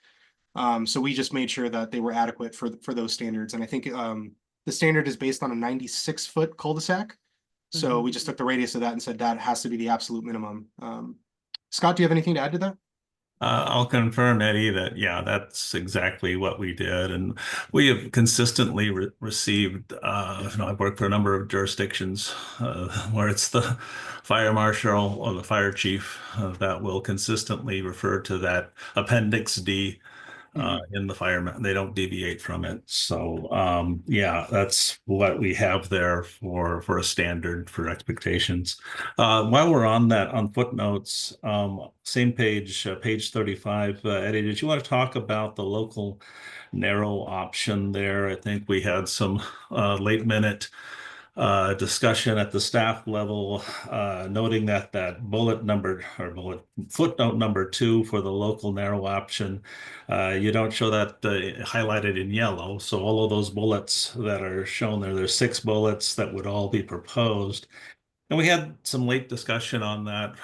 So we just made sure that they were adequate for those standards. And I think the standard is based on a 96-foot cul-de-sac. So we just took the radius of that and said that has to be the absolute minimum. Scott, do you have anything to add to that? I'll confirm, Eddie, that, yeah, that's exactly what we did. And we have consistently received, I've worked for a number of jurisdictions where it's the fire marshal or the fire chief that will consistently refer to that Appendix D in the fireman. They don't deviate from it. So yeah, that's what we have there for a standard for expectations. While we're on that, on footnotes, same page, page 35, Eddie, did you want to talk about the local narrow option there? I think we had some late minute discussion at the staff level, noting that footnote number 2 for the local narrow option, you don't show that highlighted in yellow. So all of those bullets that are shown there, there's 6 bullets that would all be proposed. And we had some late discussion on that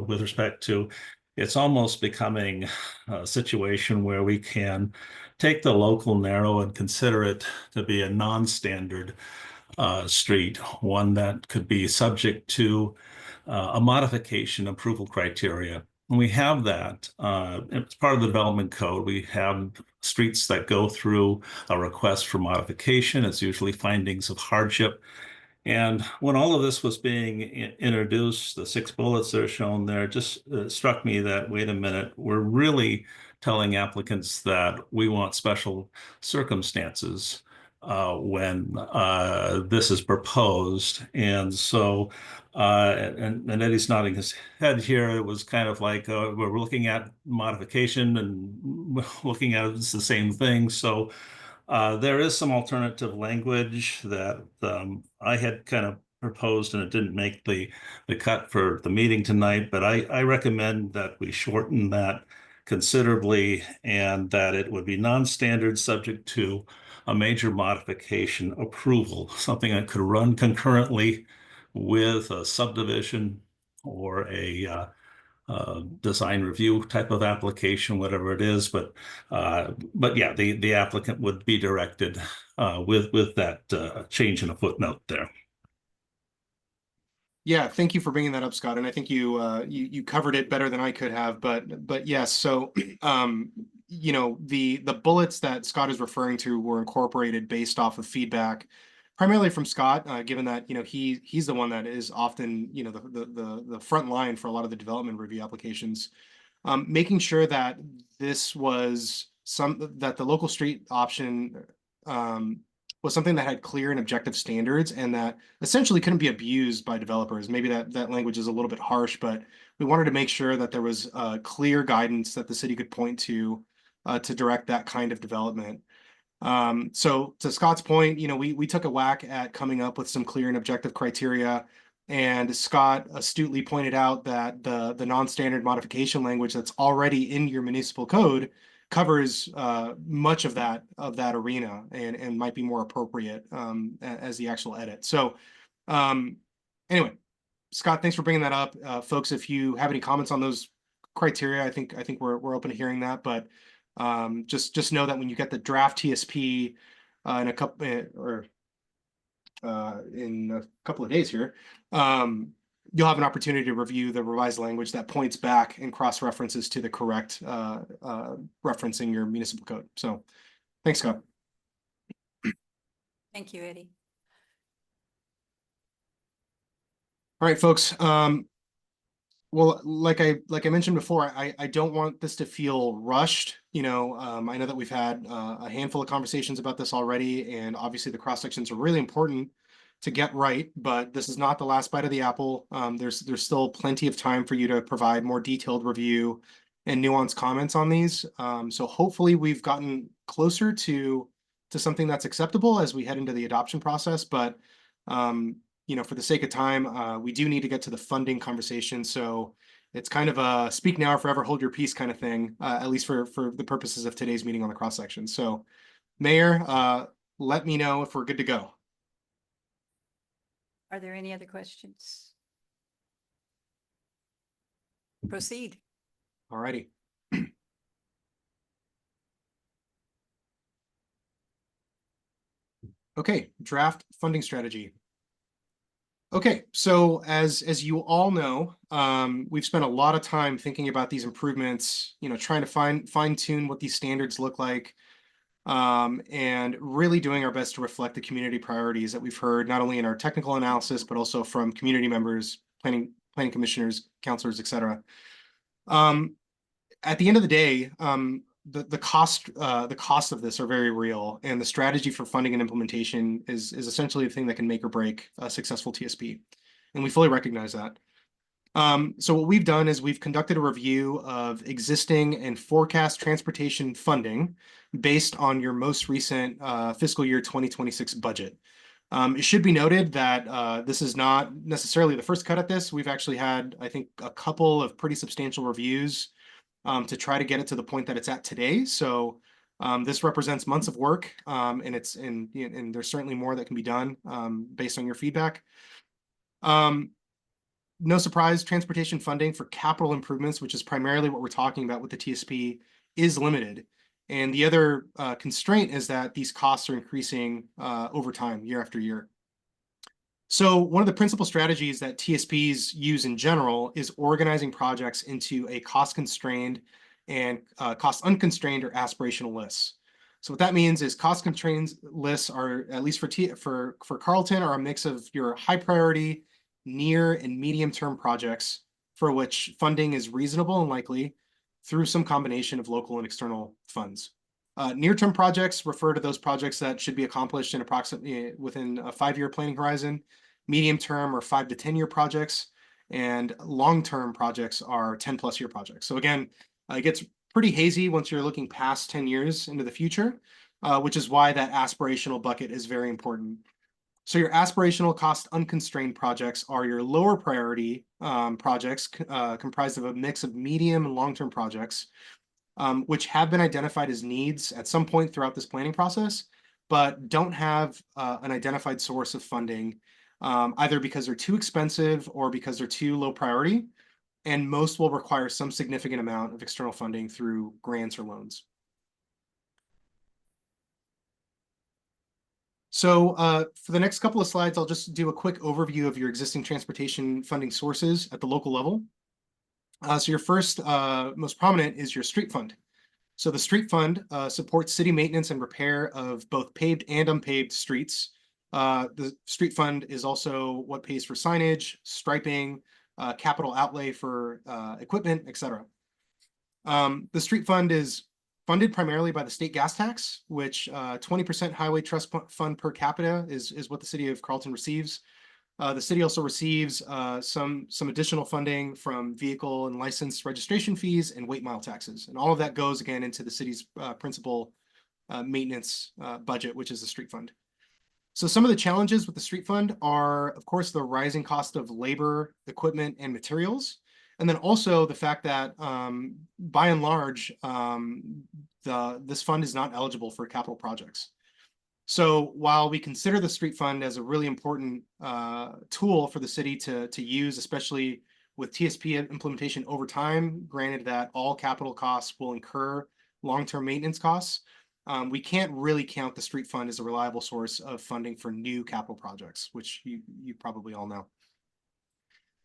with respect to it's almost becoming a situation where we can take the local narrow and consider it to be a non-standard street, one that could be subject to a modification approval criteria. And we have that. It's part of the development code. We have streets that go through a request for modification. It's usually findings of hardship. And when all of this was being introduced, the 6 bullets that are shown there, just struck me that, wait a minute, we're really telling applicants that we want special circumstances when this is proposed. And so, and Eddie's nodding his head here, it was kind of like we're looking at modification and looking at it's the same thing. So there is some alternative language that I had kind of proposed, and it didn't make the cut for the meeting tonight, but I recommend that we shorten that considerably and that it would be non-standard, subject to a major modification approval, something that could run concurrently with a subdivision or a design review type of application, whatever it is. But yeah, the applicant would be directed with that change in a footnote there. Yeah, thank you for bringing that up, Scott. And I think you covered it better than I could have. But yes, so you know, the bullets that Scott is referring to were incorporated based off of feedback, primarily from Scott, given that, you know, he's the one that is often, you know, the front line for a lot of the development review applications. Making sure that this was that the local street option was something that had clear and objective standards and that essentially couldn't be abused by developers. Maybe that language is a little bit harsh, but we wanted to make sure that there was clear guidance that the city could point to direct that kind of development. So to Scott's point, you know, we took a whack at coming up with some clear and objective criteria. And Scott astutely pointed out that the non-standard modification language that's already in your municipal code covers much of that arena and might be more appropriate as the actual edit. So anyway, Scott, thanks for bringing that up. Folks, if you have any comments on those criteria, I think we're open to hearing that. But just know that when you get the draft TSP in a couple in a couple of days here, you'll have an opportunity to review the revised language that points back and cross-references to the correct referencing your municipal code. So thanks, Scott. Thank you, Eddie. All right, folks. Well, like I mentioned before, I don't want this to feel rushed. You know, I know that we've had a handful of conversations about this already, and obviously the cross sections are really important to get right, but this is not the last bite of the apple. There's still plenty of time for you to provide more detailed review and nuanced comments on these. So hopefully we've gotten closer to something that's acceptable as we head into the adoption process. But you know, for the sake of time, we do need to get to the funding conversation. So it's kind of a speak now or forever hold your peace kind of thing, at least for the purposes of today's meeting on the cross section. So Mayor, let me know if we're good to go. Are there any other questions? Proceed. All righty. Okay, draft funding strategy. Okay, so as you all know, we've spent a lot of time thinking about these improvements, you know, trying to fine tune what these standards look like, and really doing our best to reflect the community priorities that we've heard, not only in our technical analysis, but also from community members, planning commissioners, counselors, et cetera. At the end of the day, the cost of this are very real, and the strategy for funding and implementation is essentially the thing that can make or break a successful TSP, and we fully recognize that. So what we've done is we've conducted a review of existing and forecast transportation funding based on your most recent fiscal year 2026 budget. It should be noted that this is not necessarily the first cut at this. We've actually had, I think, a couple of pretty substantial reviews to try to get it to the point that it's at today. So this represents months of work, and there's certainly more that can be done based on your feedback. No surprise, transportation funding for capital improvements, which is primarily what we're talking about with the TSP, is limited. And the other constraint is that these costs are increasing over time, year after year. So one of the principal strategies that TSPs use in general is organizing projects into a cost-constrained and cost-unconstrained or aspirational lists. So what that means is cost-constrained lists are, at least for Carlton, are a mix of your high-priority, near and medium-term projects for which funding is reasonable and likely through some combination of local and external funds. Near-term projects refer to those projects that should be accomplished in approximately within a 5-year planning horizon. Medium-term or 5 to 10-year projects, and long-term projects are 10+ year projects. So again, it gets pretty hazy once you're looking past 10 years into the future, which is why that aspirational bucket is very important. So your aspirational cost unconstrained projects are your lower priority projects comprised of a mix of medium and long-term projects, which have been identified as needs at some point throughout this planning process, but don't have an identified source of funding, either because they're too expensive or because they're too low priority, and most will require some significant amount of external funding through grants or loans. So for the next couple of slides, I'll just do a quick overview of your existing transportation funding sources at the local level. So your first, most prominent is your street fund. So the street fund supports city maintenance and repair of both paved and unpaved streets. The street fund is also what pays for signage, striping, capital outlay for equipment, etc. The street fund is funded primarily by the state gas tax, which 20% highway trust fund per capita is what the city of Carlton receives. The city also receives some additional funding from vehicle and license registration fees and weight mile taxes. And all of that goes again into the city's principal maintenance budget, which is the street fund. So some of the challenges with the street fund are, of course, the rising cost of labor, equipment, and materials. And then also the fact that by and large, this fund is not eligible for capital projects. So while we consider the street fund as a really important tool for the city to use, especially with TSP implementation over time, granted that all capital costs will incur long-term maintenance costs, we can't really count the street fund as a reliable source of funding for new capital projects, which you probably all know.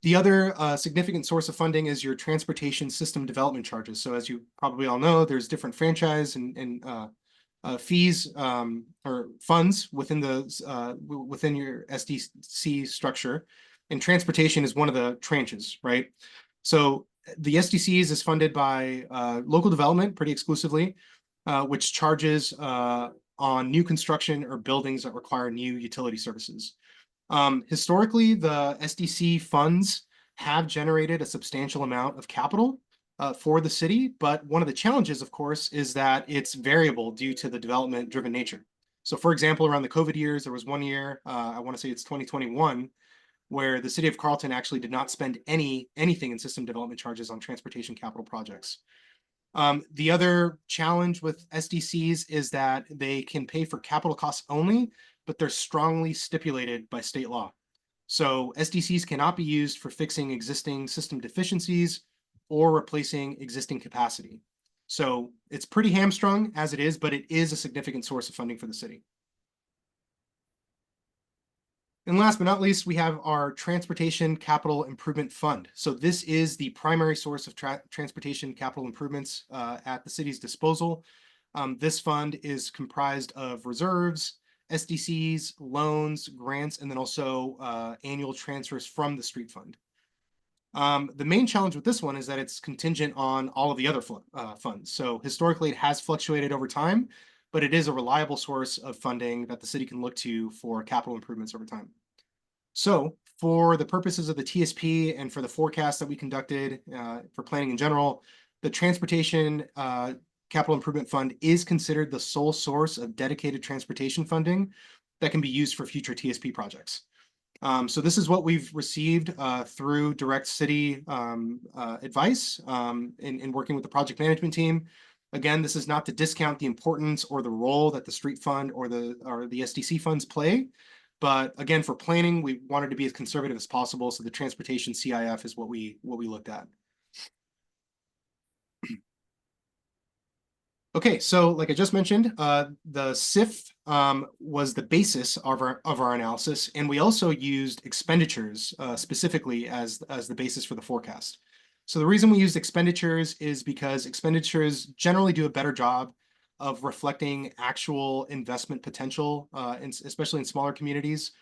The other significant source of funding is your transportation system development charges. So as you probably all know, there's different franchise and fees or funds within within your SDC structure, and transportation is one of the tranches, right? So the SDCs is funded by local development pretty exclusively, which charges on new construction or buildings that require new utility services. Historically, the SDC funds have generated a substantial amount of capital for the city, but one of the challenges, of course, is that it's variable due to the development-driven nature. So for example, around the COVID years, there was one year, I want to say it's 2021, where the city of Carlton actually did not spend anything in system development charges on transportation capital projects. The other challenge with SDCs is that they can pay for capital costs only, but they're strongly stipulated by state law. So SDCs cannot be used for fixing existing system deficiencies or replacing existing capacity. So it's pretty hamstrung as it is, but it is a significant source of funding for the city. And last but not least, we have our Transportation Capital Improvement Fund. So this is the primary source of transportation capital improvements at the city's disposal. This fund is comprised of reserves, SDCs, loans, grants, and then also annual transfers from the street fund. The main challenge with this one is that it's contingent on all of the other funds. So historically, it has fluctuated over time, but it is a reliable source of funding that the city can look to for capital improvements over time. So for the purposes of the TSP and for the forecast that we conducted for planning in general, the Transportation Capital Improvement Fund is considered the sole source of dedicated transportation funding that can be used for future TSP projects. So this is what we've received through direct city advice in working with the project management team. Again, this is not to discount the importance or the role that the street fund or the SDC funds play. But again, for planning, we wanted to be as conservative as possible. So the transportation CIF is what we looked at. Okay, so like I just mentioned, the SIF was the basis of our analysis, and we also used expenditures specifically as the basis for the forecast. So the reason we used expenditures is because expenditures generally do a better job of reflecting actual investment potential, especially in smaller communities.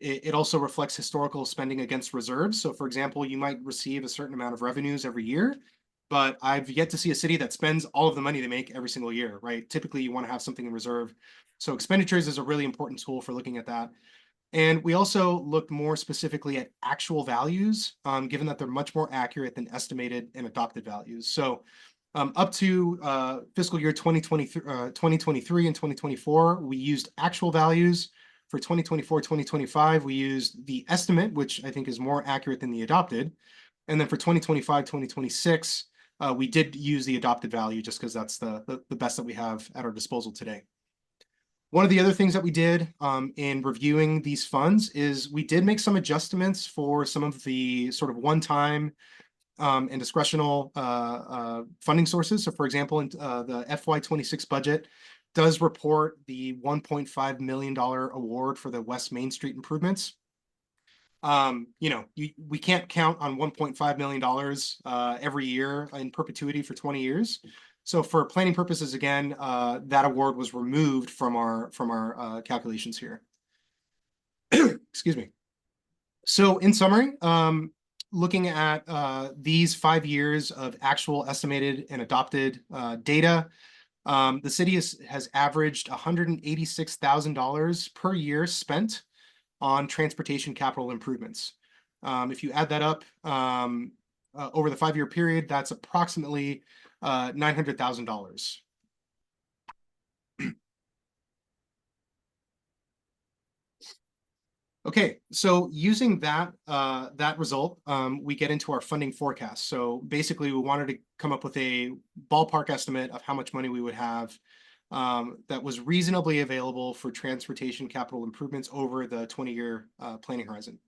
It also reflects historical spending against reserves. So for example, you might receive a certain amount of revenues every year, but I've yet to see a city that spends all of the money they make every single year, right? Typically, you want to have something in reserve. So expenditures is a really important tool for looking at that. And we also looked more specifically at actual values, given that they're much more accurate than estimated and adopted values. So up to fiscal year 2023 and 2024, we used actual values. For 2024, 2025, we used the estimate, which I think is more accurate than the adopted. And then for 2025, 2026, we did use the adopted value just because that's the best that we have at our disposal today. One of the other things that we did in reviewing these funds is we did make some adjustments for some of the sort of one-time and discretional funding sources. So for example, in the FY26 budget does report the $1.5 million award for the West Main Street improvements. We can't count on $1.5 million every year in perpetuity for 20 years. So for planning purposes, again, that award was removed from our calculations here. Excuse me. So in summary, looking at these 5 years of actual estimated and adopted data, the city has averaged $186,000 per year spent on transportation capital improvements. If you add that up over the 5-year period, that's approximately $900,000. Okay, so using that result, we get into our funding forecast. So basically, we wanted to come up with a ballpark estimate of how much money we would have that was reasonably available for transportation capital improvements over the 20-year planning horizon.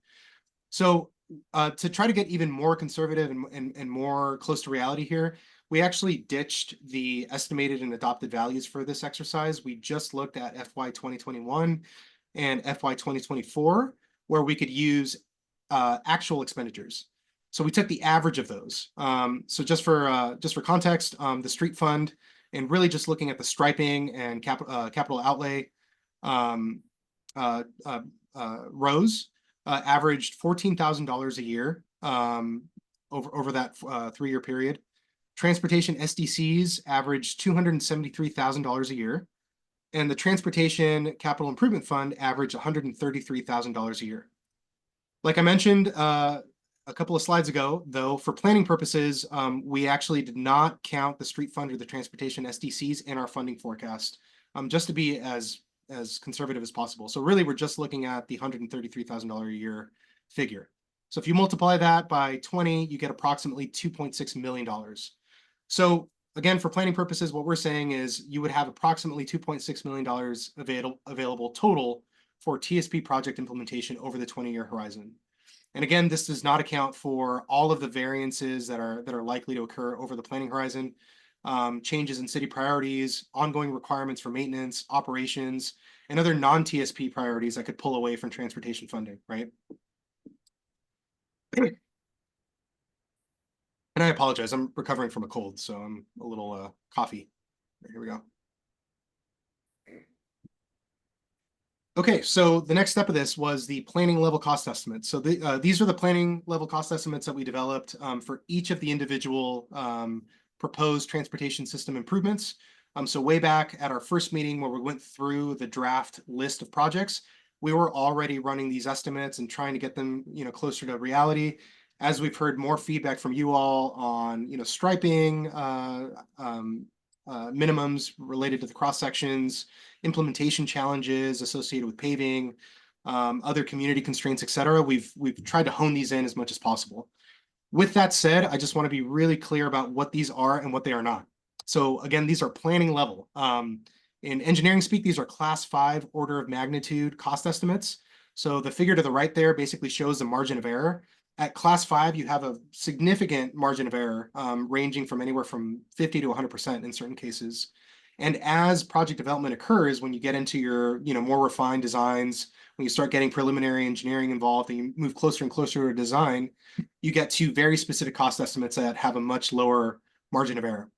So to try to get even more conservative and more close to reality here, we actually ditched the estimated and adopted values for this exercise. We just looked at FY 2021 and FY 2024, where we could use actual expenditures. So we took the average of those. So just for context, the street fund, and really just looking at the striping and capital outlay rows, averaged $14,000 a year over that 3-year period. Transportation SDCs averaged $273,000 a year. And the Transportation Capital Improvement Fund averaged $133,000 a year. Like I mentioned a couple of slides ago, though, for planning purposes, we actually did not count the street fund or the transportation SDCs in our funding forecast, just to be as conservative as possible. So really, we're just looking at the $133,000 a year figure. So if you multiply that by 20, you get approximately $2.6 million. So again, for planning purposes, what we're saying is you would have approximately $2.6 million available total for TSP project implementation over the 20-year horizon. And again, this does not account for all of the variances that are likely to occur over the planning horizon, changes in city priorities, ongoing requirements for maintenance, operations, and other non-TSP priorities that could pull away from transportation funding, right? And I apologize, I'm recovering from a cold, so I'm a little coffee. Here we go. Okay, so the next step of this was the planning level cost estimates. So these are the planning level cost estimates that we developed for each of the individual proposed transportation system improvements. So way back at our first meeting where we went through the draft list of projects, we were already running these estimates and trying to get them, closer to reality. As we've heard more feedback from you all on, striping, minimums related to the cross sections, implementation challenges associated with paving, other community constraints, et cetera. We've tried to hone these in as much as possible. With that said, I just want to be really clear about what these are and what they are not. So again, these are planning level. In engineering speak, these are class 5 order of magnitude cost estimates. So the figure to the right there basically shows the margin of error. At class 5, you have a significant margin of error, ranging from anywhere from 50 to 100% in certain cases. And as project development occurs, when you get into your, more refined designs, when you start getting preliminary engineering involved and you move closer and closer to a design, you get to very specific cost estimates that have a much lower margin of error.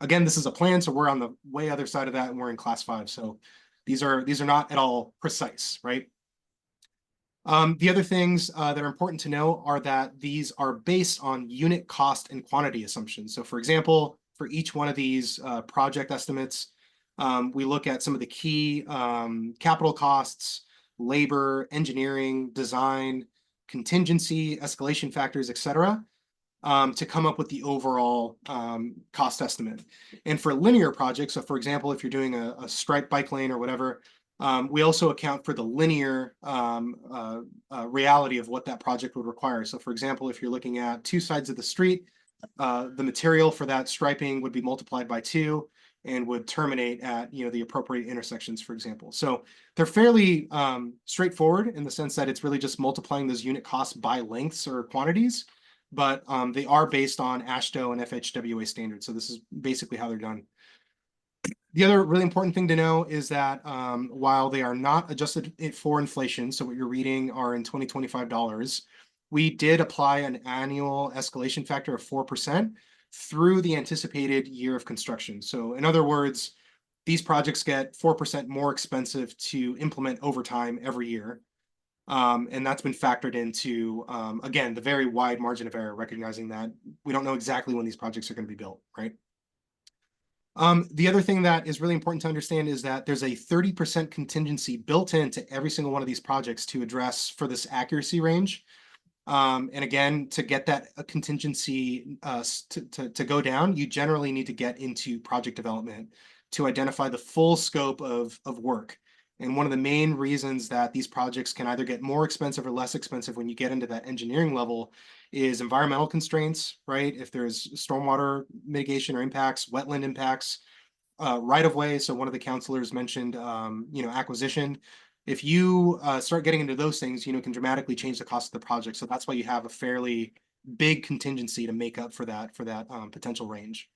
Again, this is a plan, so we're on the way other side of that, and we're in class 5. So these are not at all precise, right? The other things that are important to know are that these are based on unit cost and quantity assumptions. So for example, for each one of these project estimates, we look at some of the key capital costs, labor, engineering, design, contingency, escalation factors, etc., to come up with the overall cost estimate. And for linear projects, so for example, if you're doing a striped bike lane or whatever, we also account for the linear reality of what that project would require. So for example, if you're looking at 2 sides of the street, the material for that striping would be multiplied by 2 and would terminate at the appropriate intersections, for example. So they're fairly straightforward in the sense that it's really just multiplying those unit costs by lengths or quantities, but they are based on AASHTO and FHWA standards. So this is basically how they're done. The other really important thing to know is that while they are not adjusted for inflation, so what you're reading are in 2025 dollars, we did apply an annual escalation factor of 4% through the anticipated year of construction. So in other words, these projects get 4% more expensive to implement over time every year. And that's been factored into, again, the very wide margin of error, recognizing that we don't know exactly when these projects are going to be built, right? The other thing that is really important to understand is that there's a 30% contingency built into every single one of these projects to address for this accuracy range. And again, to get that contingency to go down, you generally need to get into project development to identify the full scope of work. And one of the main reasons that these projects can either get more expensive or less expensive when you get into that engineering level is environmental constraints, right? If there's stormwater mitigation or impacts, wetland impacts, right of way. So one of the counselors mentioned, acquisition. If you start getting into those things, can dramatically change the cost of the project. So that's why you have a fairly big contingency to make up for that potential range.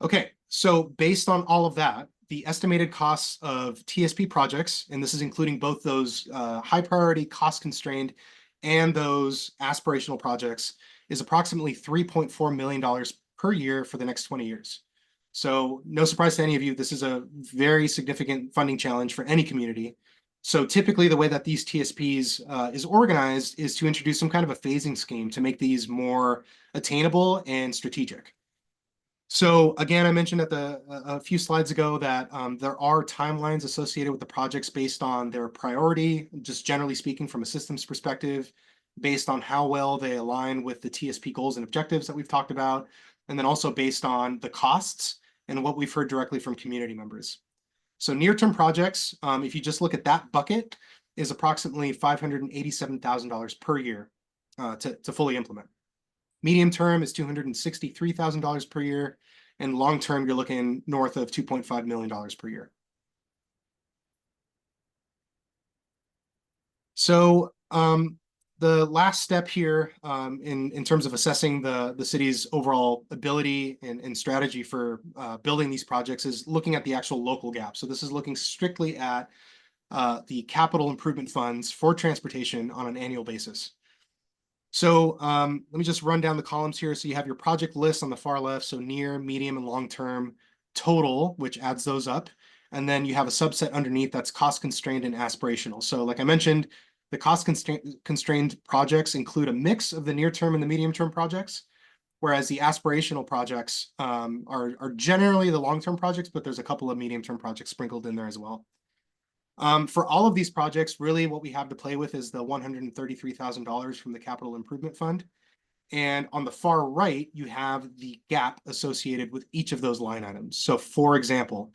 Okay, so based on all of that, the estimated costs of TSP projects, and this is including both those high priority, cost constrained, and those aspirational projects, is approximately $3.4 million per year for the next 20 years. So no surprise to any of you, this is a very significant funding challenge for any community. So typically the way that these TSPs is organized is to introduce some kind of a phasing scheme to make these more attainable and strategic. So again, I mentioned at a few slides ago that there are timelines associated with the projects based on their priority, just generally speaking from a systems perspective, based on how well they align with the TSP goals and objectives that we've talked about, and then also based on the costs and what we've heard directly from community members. So near-term projects, if you just look at that bucket, is approximately $587,000 per year to fully implement. Medium term is $263,000 per year, and long term you're looking north of $2.5 million per year. So the last step here in terms of assessing the city's overall ability and strategy for building these projects is looking at the actual local gap. So this is looking strictly at the capital improvement funds for transportation on an annual basis. So let me just run down the columns here. So you have your project list on the far left, so near, medium, and long-term total, which adds those up. And then you have a subset underneath that's cost-constrained and aspirational. So like I mentioned, the cost-constrained projects include a mix of the near-term and the medium-term projects, whereas the aspirational projects are generally the long-term projects, but there's a couple of medium-term projects sprinkled in there as well. For all of these projects, really what we have to play with is the $133,000 from the Capital Improvement Fund. And on the far right, you have the gap associated with each of those line items. So for example,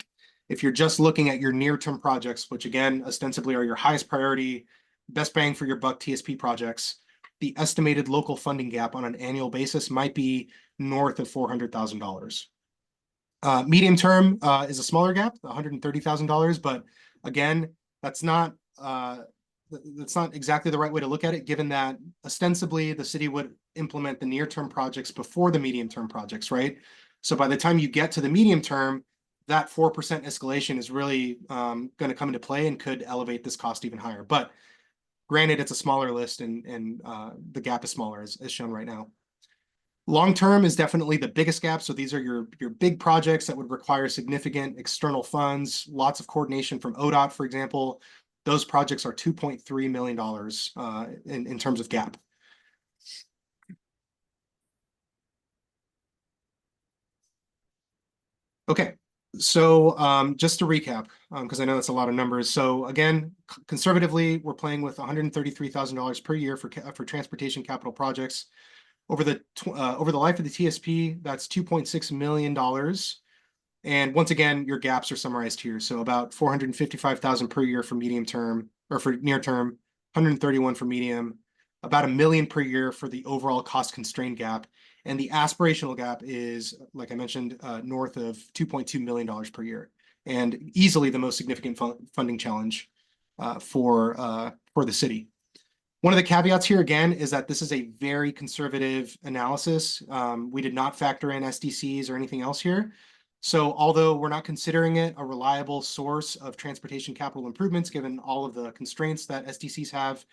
if you're just looking at your near-term projects, which again, ostensibly are your highest priority, best bang for your buck TSP projects, the estimated local funding gap on an annual basis might be north of $400,000. Medium term is a smaller gap, $130,000, but again, that's not that's not exactly the right way to look at it, given that ostensibly the city would implement the near-term projects before the medium-term projects, right? So by the time you get to the medium term, that 4% escalation is really going to come into play and could elevate this cost even higher. But granted, it's a smaller list and the gap is smaller as shown right now. Long-term is definitely the biggest gap. So these are your big projects that would require significant external funds, lots of coordination from ODOT, for example. Those projects are $2.3 million in terms of gap. Okay, so just to recap, because I know that's a lot of numbers. So again, conservatively, we're playing with $133,000 per year for transportation capital projects. Over the life of the TSP, that's $2.6 million. And once again, your gaps are summarized here. So about 455,000 per year for medium term, or for near term, 131 for medium, about $1 million per year for the overall cost constrained gap. And the aspirational gap is, like I mentioned, north of $2.2 million per year, and easily the most significant funding challenge for the city. One of the caveats here, again, is that this is a very conservative analysis. We did not factor in SDCs or anything else here. So although we're not considering it a reliable source of transportation capital improvements, given all of the constraints that SDCs have,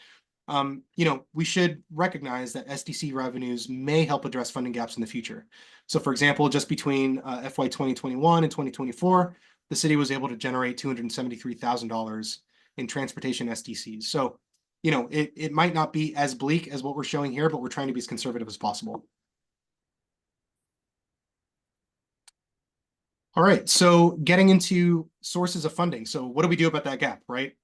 we should recognize that SDC revenues may help address funding gaps in the future. So for example, just between FY 2021 and 2024, the city was able to generate $273,000 in transportation SDCs. So, it might not be as bleak as what we're showing here, but we're trying to be as conservative as possible. All right, so getting into sources of funding. So what do we do about that gap, right?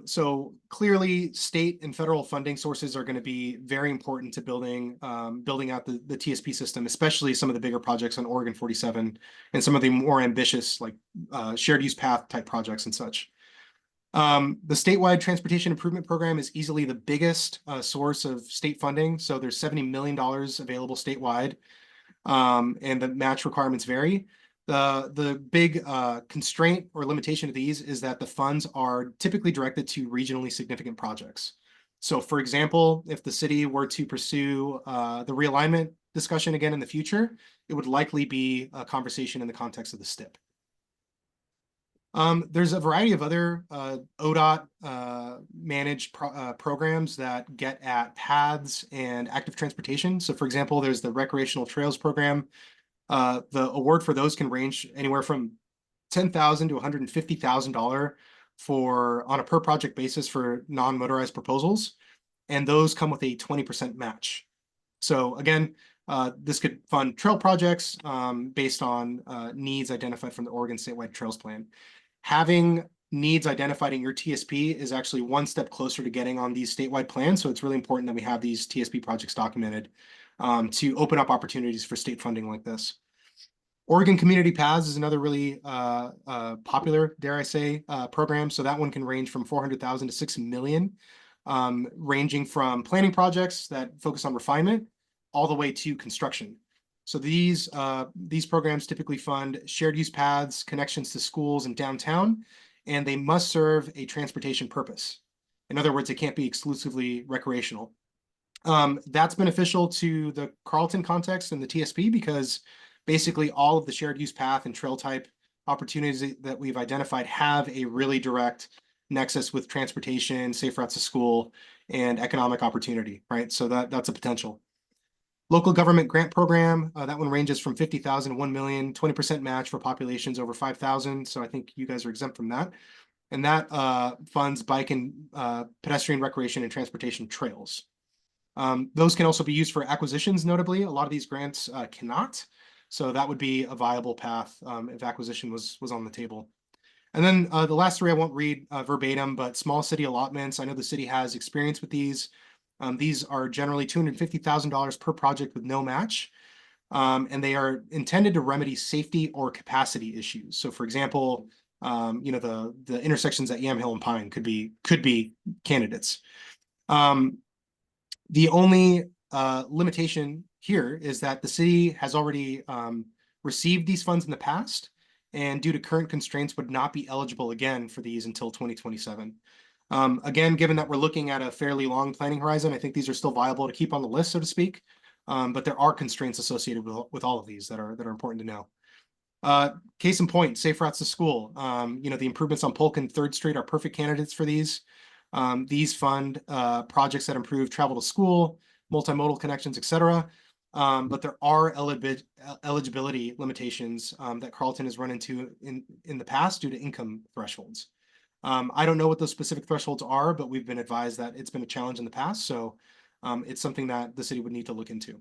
So clearly, state and federal funding sources are going to be very important to building out the TSP system, especially some of the bigger projects on Oregon 47 and some of the more ambitious, like shared use path type projects and such. The statewide transportation improvement program is easily the biggest source of state funding. So there's $70 million available statewide, and the match requirements vary. The big constraint or limitation of these is that the funds are typically directed to regionally significant projects. So for example, if the city were to pursue the realignment discussion again in the future, it would likely be a conversation in the context of the STIP. There's a variety of other ODOT managed programs that get at paths and active transportation. So for example, there's the recreational trails program. The award for those can range anywhere from $10,000 to $150,000 on a per project basis for non-motorized proposals. And those come with a 20% match. So again, this could fund trail projects based on needs identified from the Oregon Statewide Trails Plan. Having needs identified in your TSP is actually one step closer to getting on these statewide plans. So it's really important that we have these TSP projects documented to open up opportunities for state funding like this. Oregon Community Paths is another really popular, dare I say, program. So that one can range from $400,000 to $6 million, ranging from planning projects that focus on refinement all the way to construction. So these programs typically fund shared use paths, connections to schools and downtown, and they must serve a transportation purpose. In other words, they can't be exclusively recreational. That's beneficial to the Carlton context and the TSP because basically all of the shared use path and trail type opportunities that we've identified have a really direct nexus with transportation, safe routes to school, and economic opportunity, right? So that's a potential. Local government grant program, that one ranges from $50,000 to $1 million, 20% match for populations over 5,000. So I think you guys are exempt from that. And that funds bike and pedestrian recreation and transportation trails. Those can also be used for acquisitions, notably. A lot of these grants cannot. So that would be a viable path if acquisition was on the table. And then the last three I won't read verbatim, but small city allotments. I know the city has experience with these. These are generally $250,000 per project with no match. And they are intended to remedy safety or capacity issues. So for example, the intersections at Yamhill and Pine could be candidates. The only limitation here is that the city has already received these funds in the past, and due to current constraints would not be eligible again for these until 2027. Again, given that we're looking at a fairly long planning horizon, I think these are still viable to keep on the list, so to speak. But there are constraints associated with all of these that are important to know. Case in point, safe routes to school. The improvements on Polk and Third Street are perfect candidates for these. These fund projects that improve travel to school, multimodal connections, etc. But there are eligibility limitations that Carlton has run into in the past due to income thresholds. I don't know what those specific thresholds are, but we've been advised that it's been a challenge in the past. So it's something that the city would need to look into.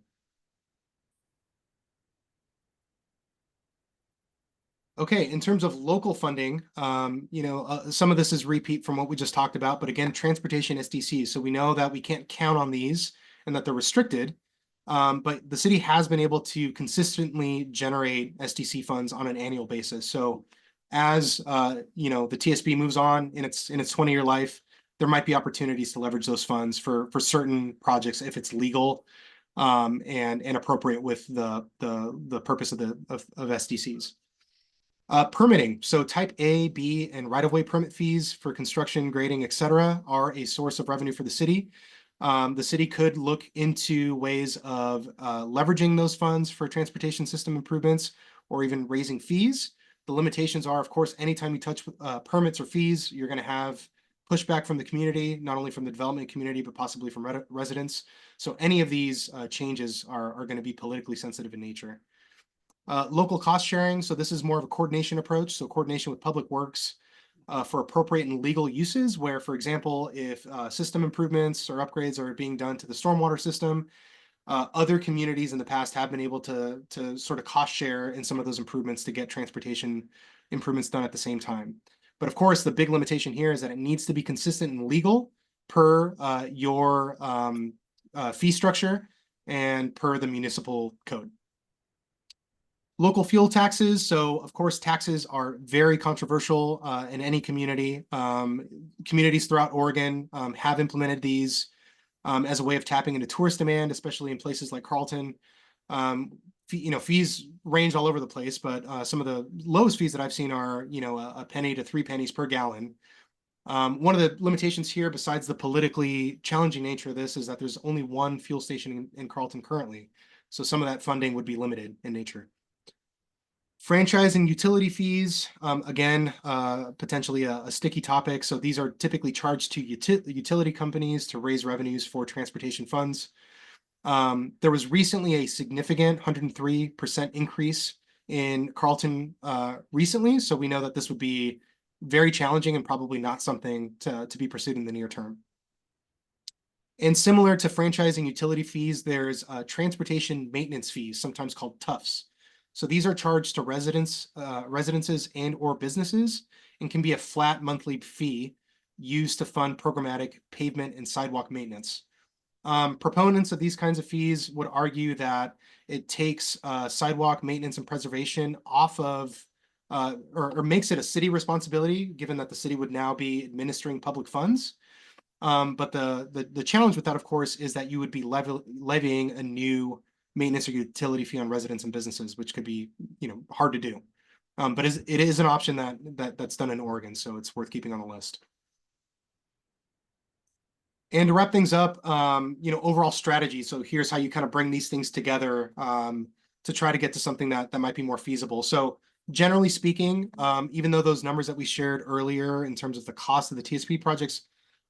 Okay, in terms of local funding, some of this is repeat from what we just talked about, but again, transportation SDCs. So we know that we can't count on these and that they're restricted. But the city has been able to consistently generate SDC funds on an annual basis. So as the TSP moves on in its 20-year life, there might be opportunities to leverage those funds for certain projects if it's legal and appropriate with the purpose of SDCs. Permitting. So type A, B, and right-of-way permit fees for construction, grading, et cetera, are a source of revenue for the city. The city could look into ways of leveraging those funds for transportation system improvements or even raising fees. The limitations are, of course, anytime you touch permits or fees, you're going to have pushback from the community, not only from the development community, but possibly from residents. So any of these changes are going to be politically sensitive in nature. Local cost sharing. So this is more of a coordination approach. So coordination with public works for appropriate and legal uses where, for example, if system improvements or upgrades are being done to the stormwater system, other communities in the past have been able to sort of cost share in some of those improvements to get transportation improvements done at the same time. But of course, the big limitation here is that it needs to be consistent and legal per your fee structure and per the municipal code. Local fuel taxes. So, of course, taxes are very controversial in any community. Communities throughout Oregon have implemented these as a way of tapping into tourist demand, especially in places like Carlton. Fees range all over the place, but some of the lowest fees that I've seen are, a penny to 3 pennies per gallon. One of the limitations here, besides the politically challenging nature of this, is that there's only one fuel station in Carlton currently. So some of that funding would be limited in nature. Franchise and utility fees, again, potentially a sticky topic. So these are typically charged to utility companies to raise revenues for transportation funds. There was recently a significant 103% increase in Carlton recently. So we know that this would be very challenging and probably not something to be pursued in the near term. And similar to franchising utility fees, there's transportation maintenance fees, sometimes called TUFs. So these are charged to residences and or businesses and can be a flat monthly fee used to fund programmatic pavement and sidewalk maintenance. Proponents of these kinds of fees would argue that it takes sidewalk maintenance and preservation off of or makes it a city responsibility, given that the city would now be administering public funds. But the challenge with that, of course, is that you would be levying a new maintenance or utility fee on residents and businesses, which could be, hard to do. But it is an option that's done in Oregon, so it's worth keeping on the list. And to wrap things up, overall strategy. So here's how you kind of bring these things together to try to get to something that might be more feasible. So generally speaking, even though those numbers that we shared earlier in terms of the cost of the TSP projects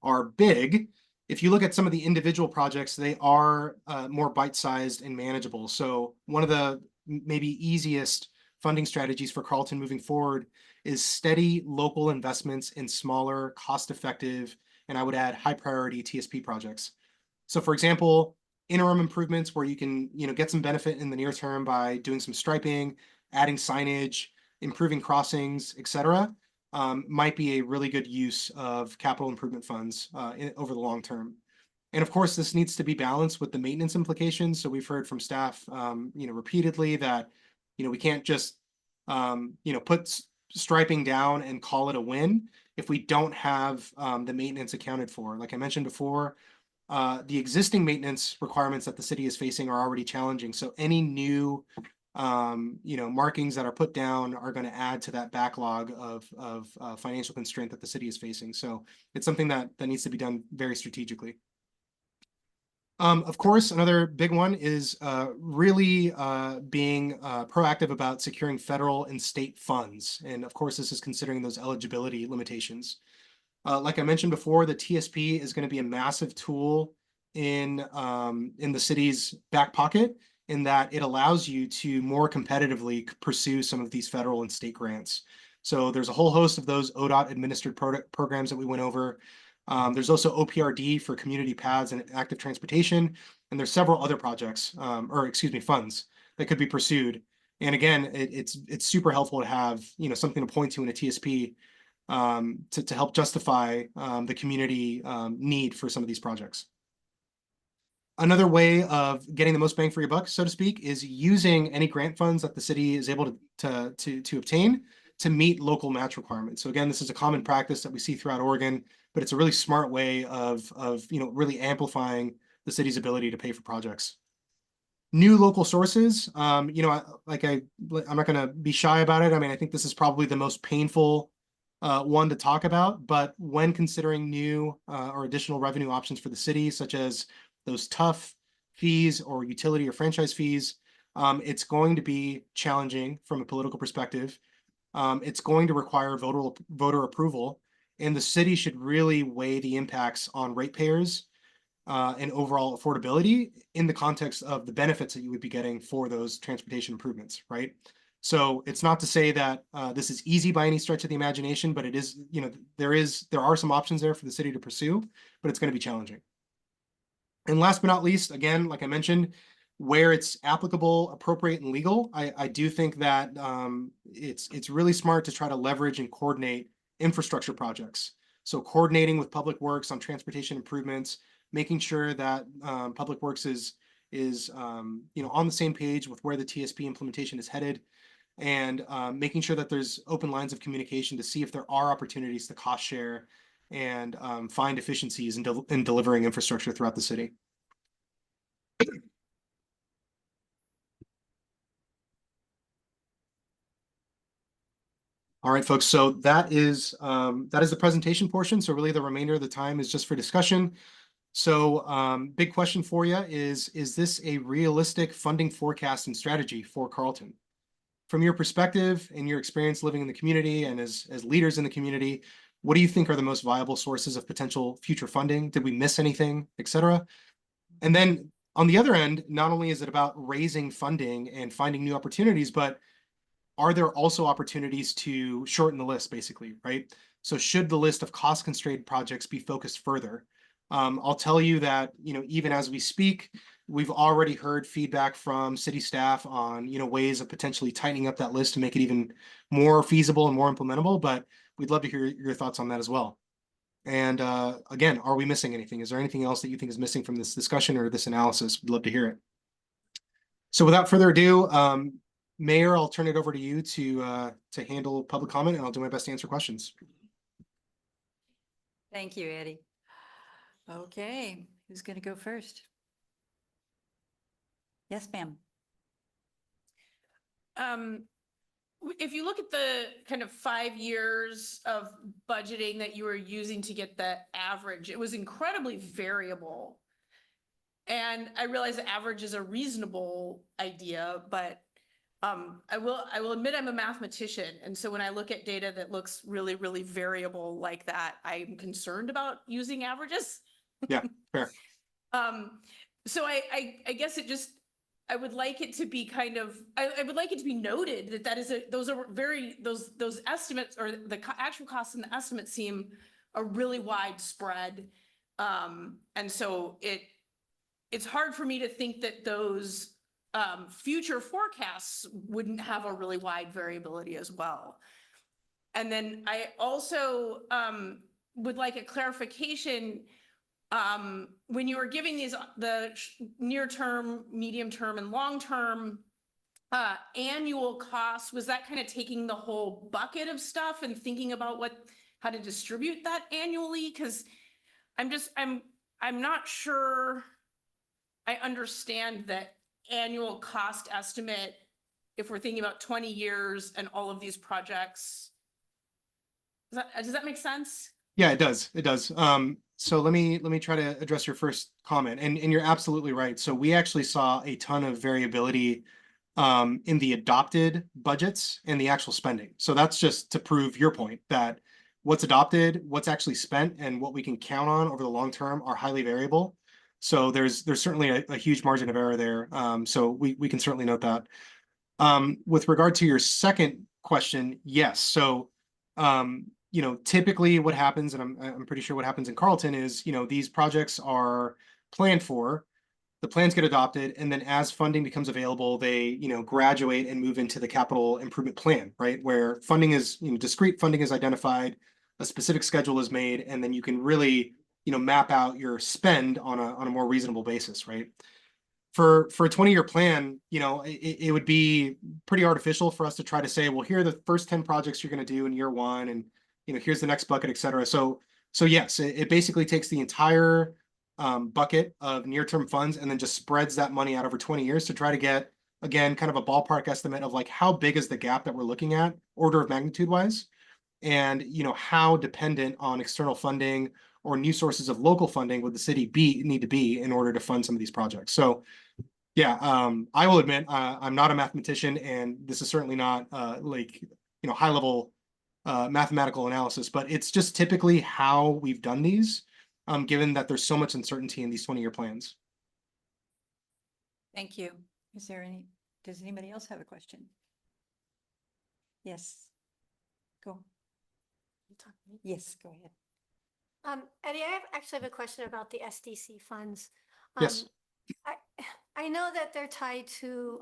are big, if you look at some of the individual projects, they are more bite-sized and manageable. So one of the maybe easiest funding strategies for Carlton moving forward is steady local investments in smaller, cost-effective, and I would add high-priority TSP projects. So for example, interim improvements where you can get some benefit in the near term by doing some striping, adding signage, improving crossings, etc. Might be a really good use of capital improvement funds over the long term. And of course, this needs to be balanced with the maintenance implications. So we've heard from staff, repeatedly that, we can't just, put striping down and call it a win if we don't have the maintenance accounted for. Like I mentioned before, the existing maintenance requirements that the city is facing are already challenging. So any new markings that are put down are going to add to that backlog of financial constraint that the city is facing. So it's something that needs to be done very strategically. Of course, another big one is really being proactive about securing federal and state funds. And of course, this is considering those eligibility limitations. Like I mentioned before, the TSP is going to be a massive tool in the city's back pocket, in that it allows you to more competitively pursue some of these federal and state grants. So there's a whole host of those ODOT administered programs that we went over. There's also OPRD for community paths and active transportation, and there's several other projects, funds that could be pursued. And again, it's super helpful to have something to point to in a TSP to help justify the community need for some of these projects. Another way of getting the most bang for your buck, so to speak, is using any grant funds that the city is able to obtain to meet local match requirements. So again, this is a common practice that we see throughout Oregon, but it's a really smart way of really amplifying the city's ability to pay for projects. New local sources, I'm not going to be shy about it. I mean, I think this is probably the most painful one to talk about, but when considering new or additional revenue options for the city, such as those tough fees or utility or franchise fees, it's going to be challenging from a political perspective. It's going to require voter approval, and the city should really weigh the impacts on ratepayers and overall affordability in the context of the benefits that you would be getting for those transportation improvements, right? So it's not to say that this is easy by any stretch of the imagination, but it is, there are some options there for the city to pursue, but it's going to be challenging. And last but not least, again, like I mentioned, where it's applicable, appropriate, and legal, I do think that it's really smart to try to leverage and coordinate infrastructure projects. So coordinating with Public Works on transportation improvements, making sure that Public Works is on the same page with where the TSP implementation is headed, and making sure that there's open lines of communication to see if there are opportunities to cost share and find efficiencies in delivering infrastructure throughout the city. All right, folks, so that is the presentation portion. So really the remainder of the time is just for discussion. So big question for you is this a realistic funding forecast and strategy for Carlton? From your perspective and your experience living in the community and as leaders in the community, what do you think are the most viable sources of potential future funding? Did we miss anything, et cetera? And then on the other end, not only is it about raising funding and finding new opportunities, but are there also opportunities to shorten the list, basically, right? So should the list of cost-constrained projects be focused further? I'll tell you that, even as we speak, we've already heard feedback from city staff on, ways of potentially tightening up that list to make it even more feasible and more implementable, but we'd love to hear your thoughts on that as well. And again, are we missing anything? Is there anything else that you think is missing from this discussion or this analysis? We'd love to hear it. So without further ado, Mayor, I'll turn it over to you to handle public comment, and I'll do my best to answer questions. Thank you, Eddie. Okay, who's going to go first? Yes, ma'am. If you look at the kind of 5 years of budgeting that you were using to get the average, it was incredibly variable. And I realize the average is a reasonable idea, but I will admit I'm a mathematician. And so when I look at data that looks really, really variable like that, I'm concerned about using averages. Yeah, fair. So I guess I would like it to be kind of, I would like it to be noted that those estimates, or the actual costs and the estimates seem a really wide spread. And so it's hard for me to think that those future forecasts wouldn't have a really wide variability as well. And then I also would like a clarification when you were giving the near term, medium term, and long term annual costs, was that kind of taking the whole bucket of stuff and thinking about how to distribute that annually? Because I'm not sure I understand that annual cost estimate if we're thinking about 20 years and all of these projects. Does that make sense? Yeah, it does. It does. So let me try to address your first comment, and you're absolutely right. So we actually saw a ton of variability in the adopted budgets and the actual spending. So that's just to prove your point that what's adopted, what's actually spent, and what we can count on over the long term are highly variable. So there's certainly a huge margin of error there. So we can certainly note that. With regard to your second question, yes. So you know, typically what happens, and I'm pretty sure what happens in Carlton is, you know, these projects are planned for, the plans get adopted, and then as funding becomes available, they, you know, graduate and move into the capital improvement plan, right? Where funding is, you know, discrete funding is identified, a specific schedule is made, and then you can really, you know, map out your spend on a more reasonable basis, right? For a 20-year plan, you know, it would be pretty artificial for us to try to say, well, here are the first 10 projects you're going to do in year one, and you know, here's the next bucket, et cetera. So yes, it basically takes the entire bucket of near-term funds and then just spreads that money out over 20 years to try to get, again, kind of a ballpark estimate of like how big is the gap that we're looking at, order of magnitude wise, and you know, how dependent on external funding or new sources of local funding would the city need to be in order to fund some of these projects. So yeah, I will admit I'm not a mathematician, and this is certainly not like, you know, high level mathematical analysis, but it's just typically how we've done these, given that there's so much uncertainty in these 20-year plans. Thank you. Does anybody else have a question? Yes. Go. Yes, go ahead. Eddie, actually have a question about the SDC funds. Yes. I know that they're tied to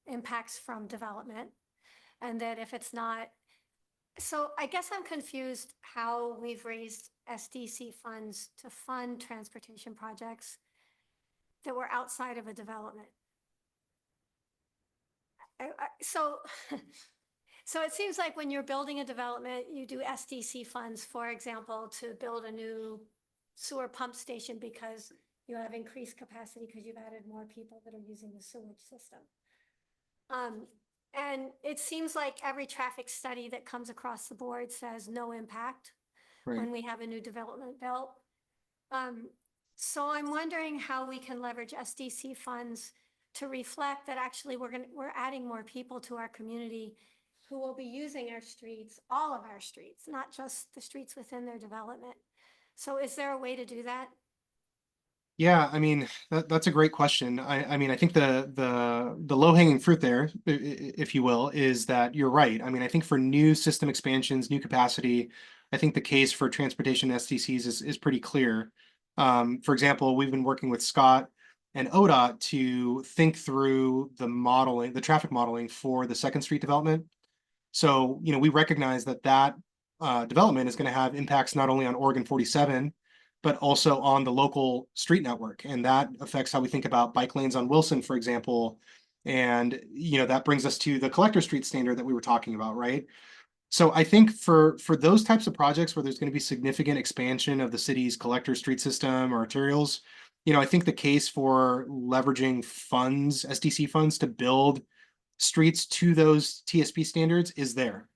impacts from development, and that if it's not, so I guess I'm confused how we've raised SDC funds to fund transportation projects that were outside of a development. So so it seems like when you're building a development, you do SDC funds, for example, to build a new sewer pump station because you have increased capacity because you've added more people that are using the sewage system. And it seems like every traffic study that comes across the board says no impact Right. when we have a new development built. So I'm wondering how we can leverage SDC funds to reflect that actually we're adding more people to our community who will be using our streets, all of our streets, not just the streets within their development. So is there a way to do that? Yeah, I mean, that's a great question. I mean, I think the low-hanging fruit there, if you will, is that you're right. I mean, I think for new system expansions, new capacity, I think the case for transportation STCs is pretty clear. For example, we've been working with Scott and ODOT to think through the modeling, the traffic modeling for the Second Street development. So, you know, we recognize that development is going to have impacts not only on Oregon 47, but also on the local street network. And that affects how we think about bike lanes on Wilson, for example. And, you know, that brings us to the collector street standard that we were talking about, right? So I think for those types of projects where there's going to be significant expansion of the city's collector street system or arterials, you know, I think the case for leveraging funds, SDC funds, to build streets to those TSP standards is there.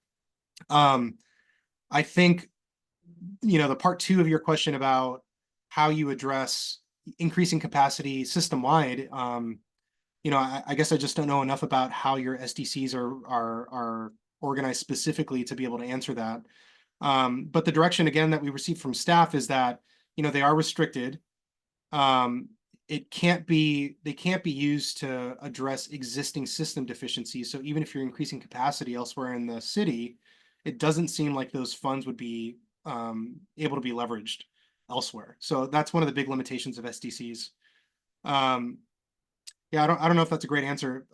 I think, you know, the part two of your question about how you address increasing capacity system-wide, you know, I guess I just don't know enough about how your SDCs are organized specifically to be able to answer that. But the direction, again, that we received from staff is that, you know, they are restricted. They can't be used to address existing system deficiencies. So even if you're increasing capacity elsewhere in the city, it doesn't seem like those funds would be able to be leveraged elsewhere. So that's one of the big limitations of SDCs. Yeah, I don't know if that's a great answer.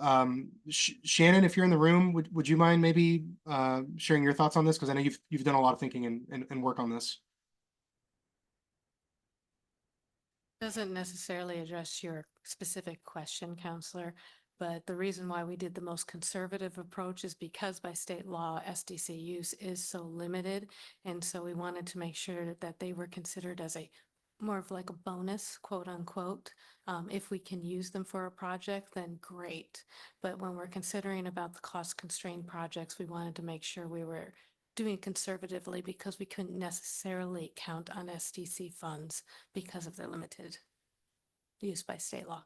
Shannon, if you're in the room, would you mind maybe sharing your thoughts on this? Because I know you've done a lot of thinking and work on this. Doesn't necessarily address your specific question, Counselor, but the reason why we did the most conservative approach is because by state law, SDC use is so limited. And so we wanted to make sure that they were considered as a more of like a bonus, quote unquote. If we can use them for a project, then great. But when we're considering about the cost constrained projects, we wanted to make sure we were doing it conservatively because we couldn't necessarily count on SDC funds because of their limited use by state law.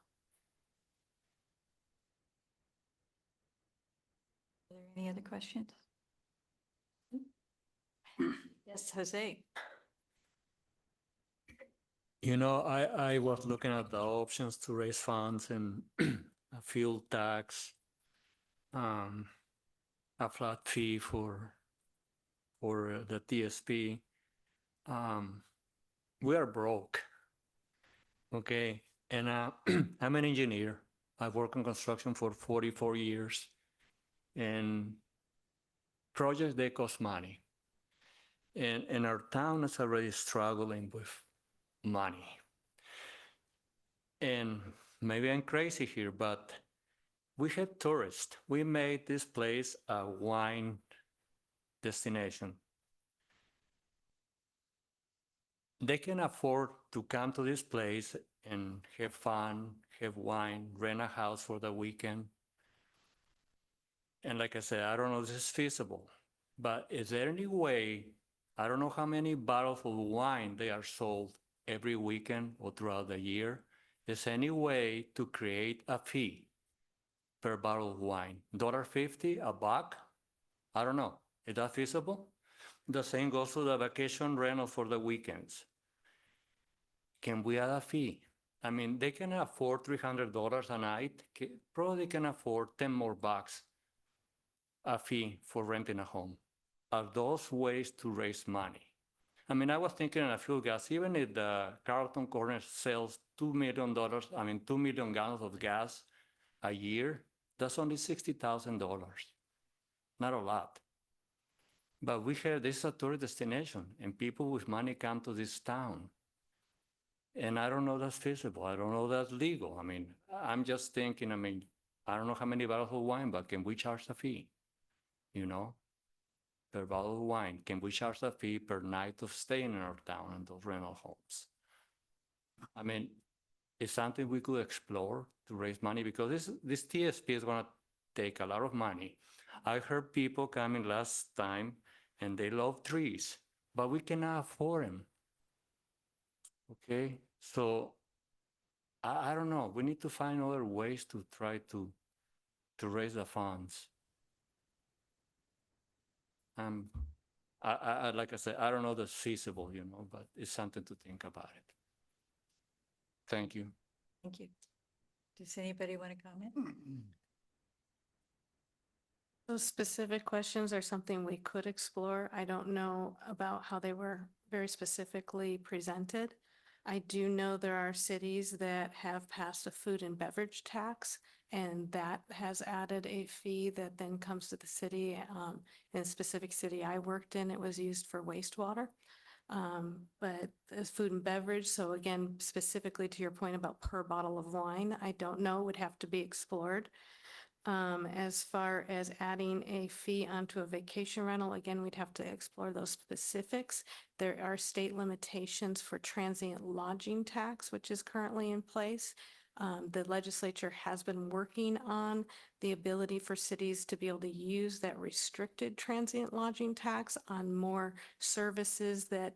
Are there any other questions? Yes, Jose. You know, I was looking at the options to raise funds and a fuel tax, a flat fee for the TSP. We are broke, okay? And I'm an engineer. I've worked in construction for 44 years, and projects, they cost money. And our town is already struggling with money. And maybe I'm crazy here, but we have tourists. We made this place a wine destination. They can afford to come to this place and have fun, have wine, rent a house for the weekend. And like I said, I don't know if this is feasible, but is there any way, I don't know how many bottles of wine they are sold every weekend or throughout the year. Is there any way to create a fee per bottle of wine? $1.50, $1? I don't know. Is that feasible? The same goes to the vacation rental for the weekends. Can we add a fee? I mean, they can afford $300 a night. Probably can afford 10 more bucks a fee for renting a home. Are those ways to raise money? I mean, I was thinking of fuel gas, even if the Carlton Corner sells $2 million, 2 million gallons of gas a year, that's only $60,000. Not a lot. But we have, this is a tourist destination, and people with money come to this town. And I don't know that's feasible. I don't know that's legal. I mean, I'm just thinking, I don't know how many bottles of wine, but can we charge a fee? You know? Per bottle of wine, can we charge a fee per night of staying in our town in those rental homes? I mean, it's something we could explore to raise money because this TSP is going to take a lot of money. I heard people coming last time and they love trees, but we cannot afford them. Okay, so I don't know. We need to find other ways to try to raise the funds. Like I said, I don't know that's feasible, but it's something to think about it. Thank you. Thank you. Does anybody want to comment? Those specific questions are something we could explore. I don't know about how they were very specifically presented. I do know there are cities that have passed a food and beverage tax, and that has added a fee that then comes to the city. In a specific city I worked in, it was used for wastewater. But as food and beverage, so again, specifically to your point about per bottle of wine, I don't know, would have to be explored. As far as adding a fee onto a vacation rental, again, we'd have to explore those specifics. There are state limitations for transient lodging tax, which is currently in place. The legislature has been working on the ability for cities to be able to use that restricted transient lodging tax on more services that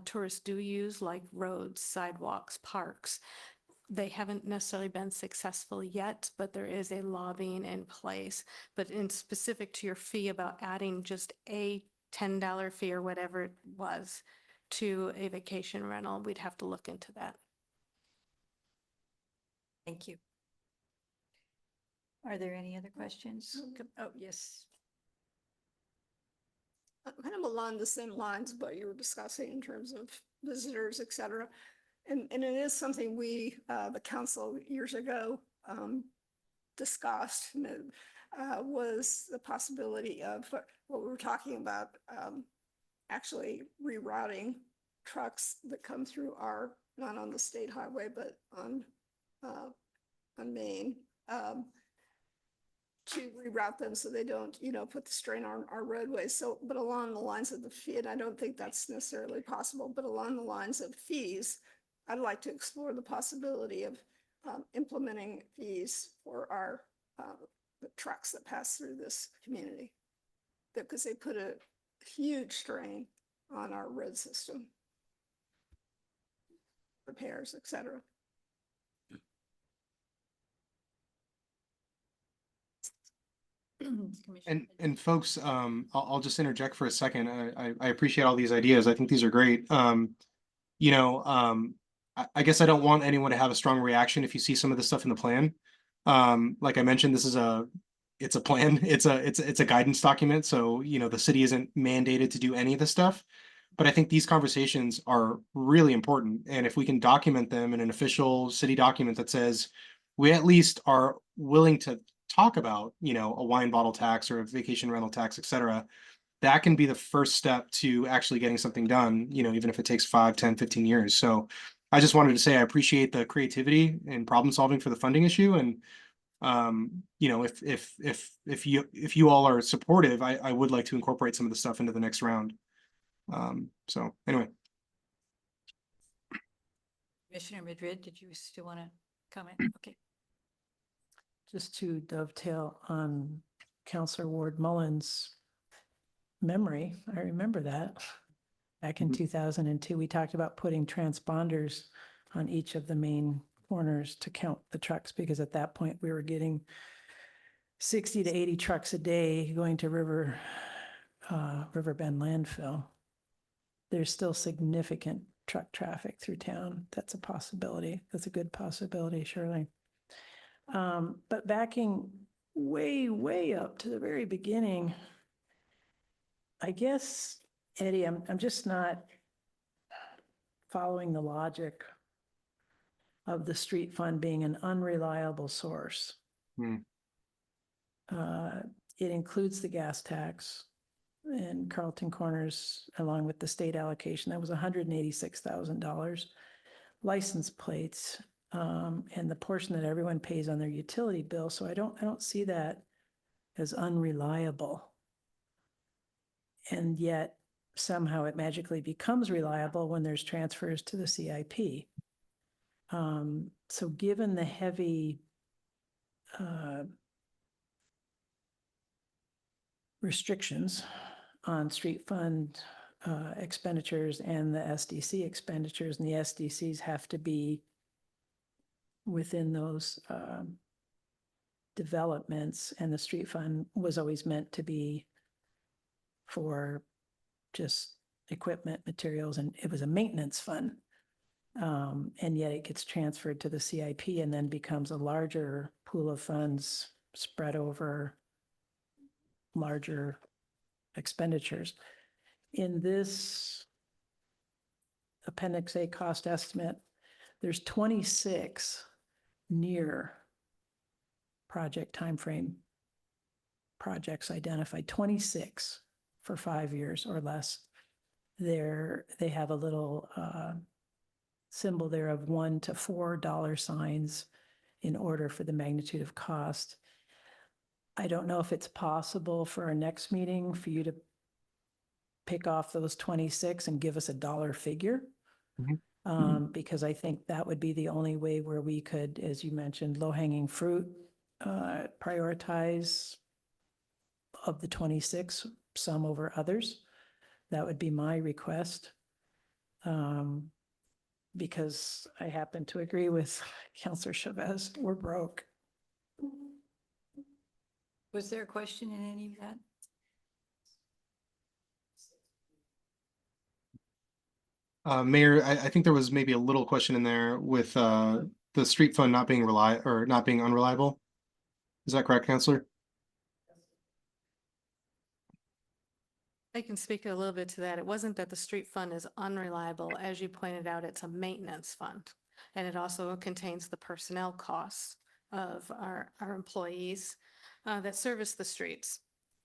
tourists do use, like roads, sidewalks, parks. They haven't necessarily been successful yet, but there is a lobbying in place. But in specific to your fee about adding just a $10 fee or whatever it was to a vacation rental, we'd have to look into that. Thank you. Are there any other questions? Oh, yes. Kind of along the same lines of what you were discussing in terms of visitors, et cetera. And it is something we, the council years ago, discussed, and it was the possibility of what we were talking about, actually rerouting trucks that come through not on the state highway, but on Main, to reroute them so they don't, put the strain on our roadways. So, but along the lines of the fee, and I don't think that's necessarily possible, but along the lines of fees, I'd like to explore the possibility of implementing fees for our the trucks that pass through this community. Because they put a huge strain on our road system. Repairs, et cetera. And folks, I'll just interject for a second. I appreciate all these ideas. I think these are great. I guess I don't want anyone to have a strong reaction if you see some of the stuff in the plan. Like I mentioned, it's a plan. It's a guidance document. So, the city isn't mandated to do any of this stuff. But I think these conversations are really important. And if we can document them in an official city document that says we at least are willing to talk about, a wine bottle tax or a vacation rental tax, et cetera, that can be the first step to actually getting something done, even if it takes 5, 10, 15 years. So I just wanted to say I appreciate the creativity and problem solving for the funding issue. And if you all are supportive, I would like to incorporate some of the stuff into the next round. So anyway. Commissioner Madrid, did you still want to comment? Okay. Just to dovetail on Counselor Ward Mullins' memory, I remember that. Back in 2002, we talked about putting transponders on each of the main corners to count the trucks, because at that point we were getting 60 to 80 trucks a day going to Riverbend landfill. There's still significant truck traffic through town. That's a possibility. That's a good possibility, surely. But backing way, way up to the very beginning, I guess, Eddie, I'm just not following the logic of the street fund being an unreliable source. It includes the gas tax and Carlton Corners, along with the state allocation. That was $186,000. License plates, and the portion that everyone pays on their utility bill. So I don't see that as unreliable. And yet somehow it magically becomes reliable when there's transfers to the CIP. So given the heavy restrictions on street fund expenditures and the SDC expenditures, and the SDCs have to be within those developments, and the street fund was always meant to be for just equipment, materials, and it was a maintenance fund. And yet it gets transferred to the CIP and then becomes a larger pool of funds spread over larger expenditures. In this Appendix A cost estimate, there's 26 near project timeframe projects identified, 26 for 5 years or less. They have a little symbol there of $1 to $4 signs in order for the magnitude of cost. I don't know if it's possible for our next meeting for you to pick off those 26 and give us a dollar figure. Because I think that would be the only way where we could, as you mentioned, low-hanging fruit, prioritize of the 26, some over others. That would be my request. Because I happen to agree with Councilor Chavez, we're broke. Was there a question in any of that? Mayor, I think there was maybe a little question in there with the street fund not being not being unreliable. Is that correct, Councilor? I can speak a little bit to that. It wasn't that the street fund is unreliable. As you pointed out, it's a maintenance fund. And it also contains the personnel costs of our employees that service the streets.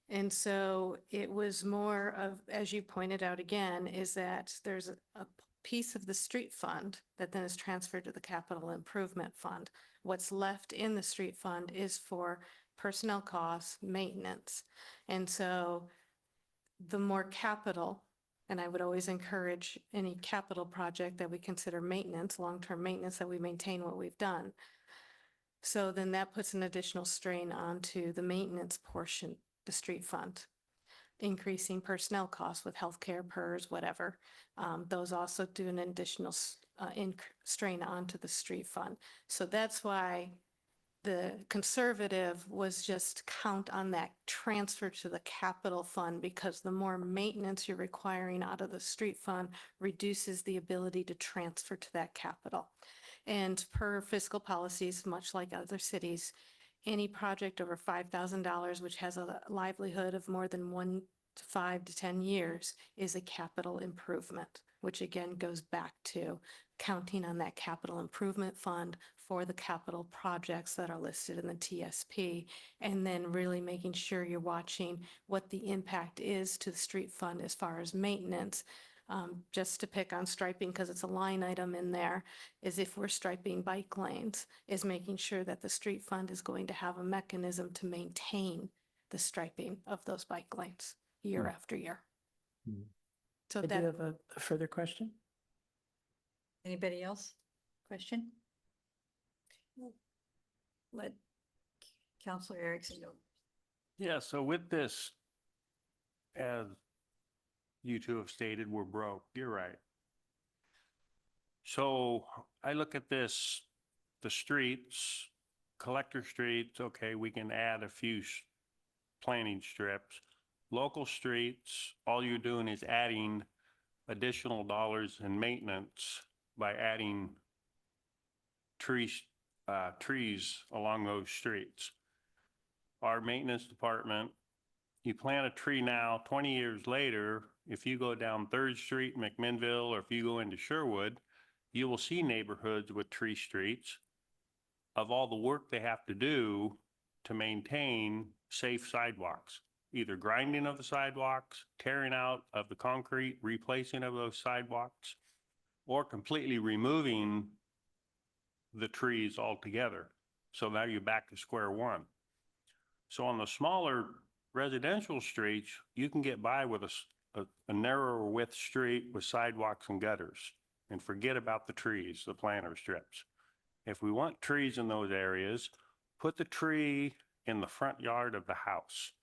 And so it was more of, as you pointed out again, is that there's a piece of the street fund that then is transferred to the capital improvement fund. What's left in the street fund is for personnel costs, maintenance. And so the more capital And I would always encourage any capital project that we consider maintenance, long-term maintenance, that we maintain what we've done. So then that puts an additional strain onto the maintenance portion, the street fund, increasing personnel costs with healthcare, PERS, whatever. Those also do an additional strain onto the street fund. So that's why the conservative was just count on that transfer to the capital fund, because the more maintenance you're requiring out of the street fund reduces the ability to transfer to that capital. And per fiscal policies, much like other cities, any project over $5,000, which has a livelihood of more than 1 to 5 to 10 years, is a capital improvement, which again goes back to counting on that capital improvement fund for the capital projects that are listed in the TSP, and then really making sure you're watching what the impact is to the street fund as far as maintenance. Just to pick on striping, because it's a line item in there, is if we're striping bike lanes, is making sure that the street fund is going to have a mechanism to maintain the striping of those bike lanes year after year. So I do that, have a further question. Anybody else? Question? Let Counselor Erickson go. Yeah, so with this, as you two have stated, we're broke. You're right. So I look at this, the streets, collector streets, okay, we can add a few planting strips. Local streets, all you're doing is adding additional dollars in maintenance by adding trees along those streets. Our maintenance department, you plant a tree now, 20 years later, if you go down 3rd Street, McMinnville, or if you go into Sherwood, you will see neighborhoods with tree streets of all the work they have to do to maintain safe sidewalks, either grinding of the sidewalks, tearing out of the concrete, replacing of those sidewalks, or completely removing the trees altogether. So now you're back to square one. So on the smaller residential streets, you can get by with a narrower width street with sidewalks and gutters and forget about the trees, the planter strips. If we want trees in those areas, put the tree in the front yard of the house.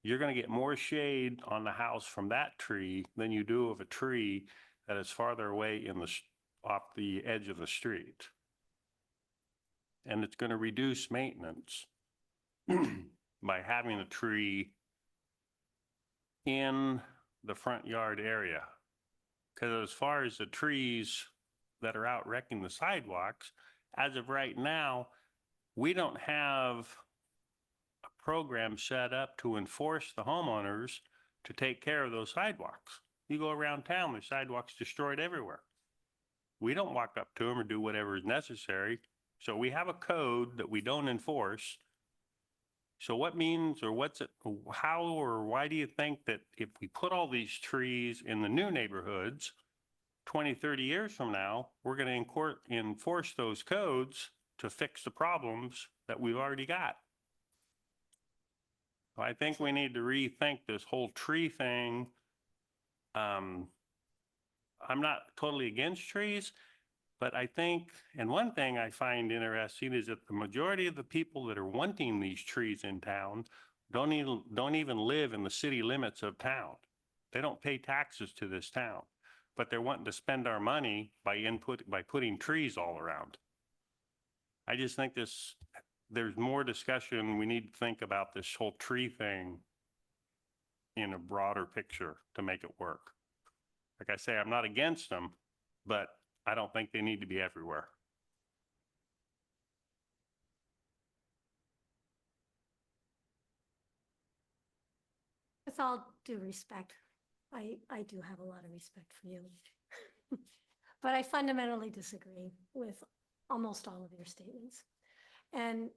You're going to get more shade on the house from that tree than you do of a tree that is farther away off the edge of the street. And it's going to reduce maintenance by having a tree in the front yard area. Because as far as the trees that are out wrecking the sidewalks, as of right now, we don't have a program set up to enforce the homeowners to take care of those sidewalks. You go around town, there's sidewalks destroyed everywhere. We don't walk up to them or do whatever is necessary. So we have a code that we don't enforce. So what means, or what's it, how or why do you think that if we put all these trees in the new neighborhoods, 20, 30 years from now, we're going to enforce those codes to fix the problems that we've already got? I think we need to rethink this whole tree thing. I'm not totally against trees, but I think, and one thing I find interesting is that the majority of the people that are wanting these trees in town don't even live in the city limits of town. They don't pay taxes to this town, but they're wanting to spend our money by putting trees all around. I just think there's more discussion. We need to think about this whole tree thing in a broader picture to make it work. Like I say, I'm not against them, but I don't think they need to be everywhere. With all due respect, I do have a lot of respect for you. But I fundamentally disagree with almost all of your statements. And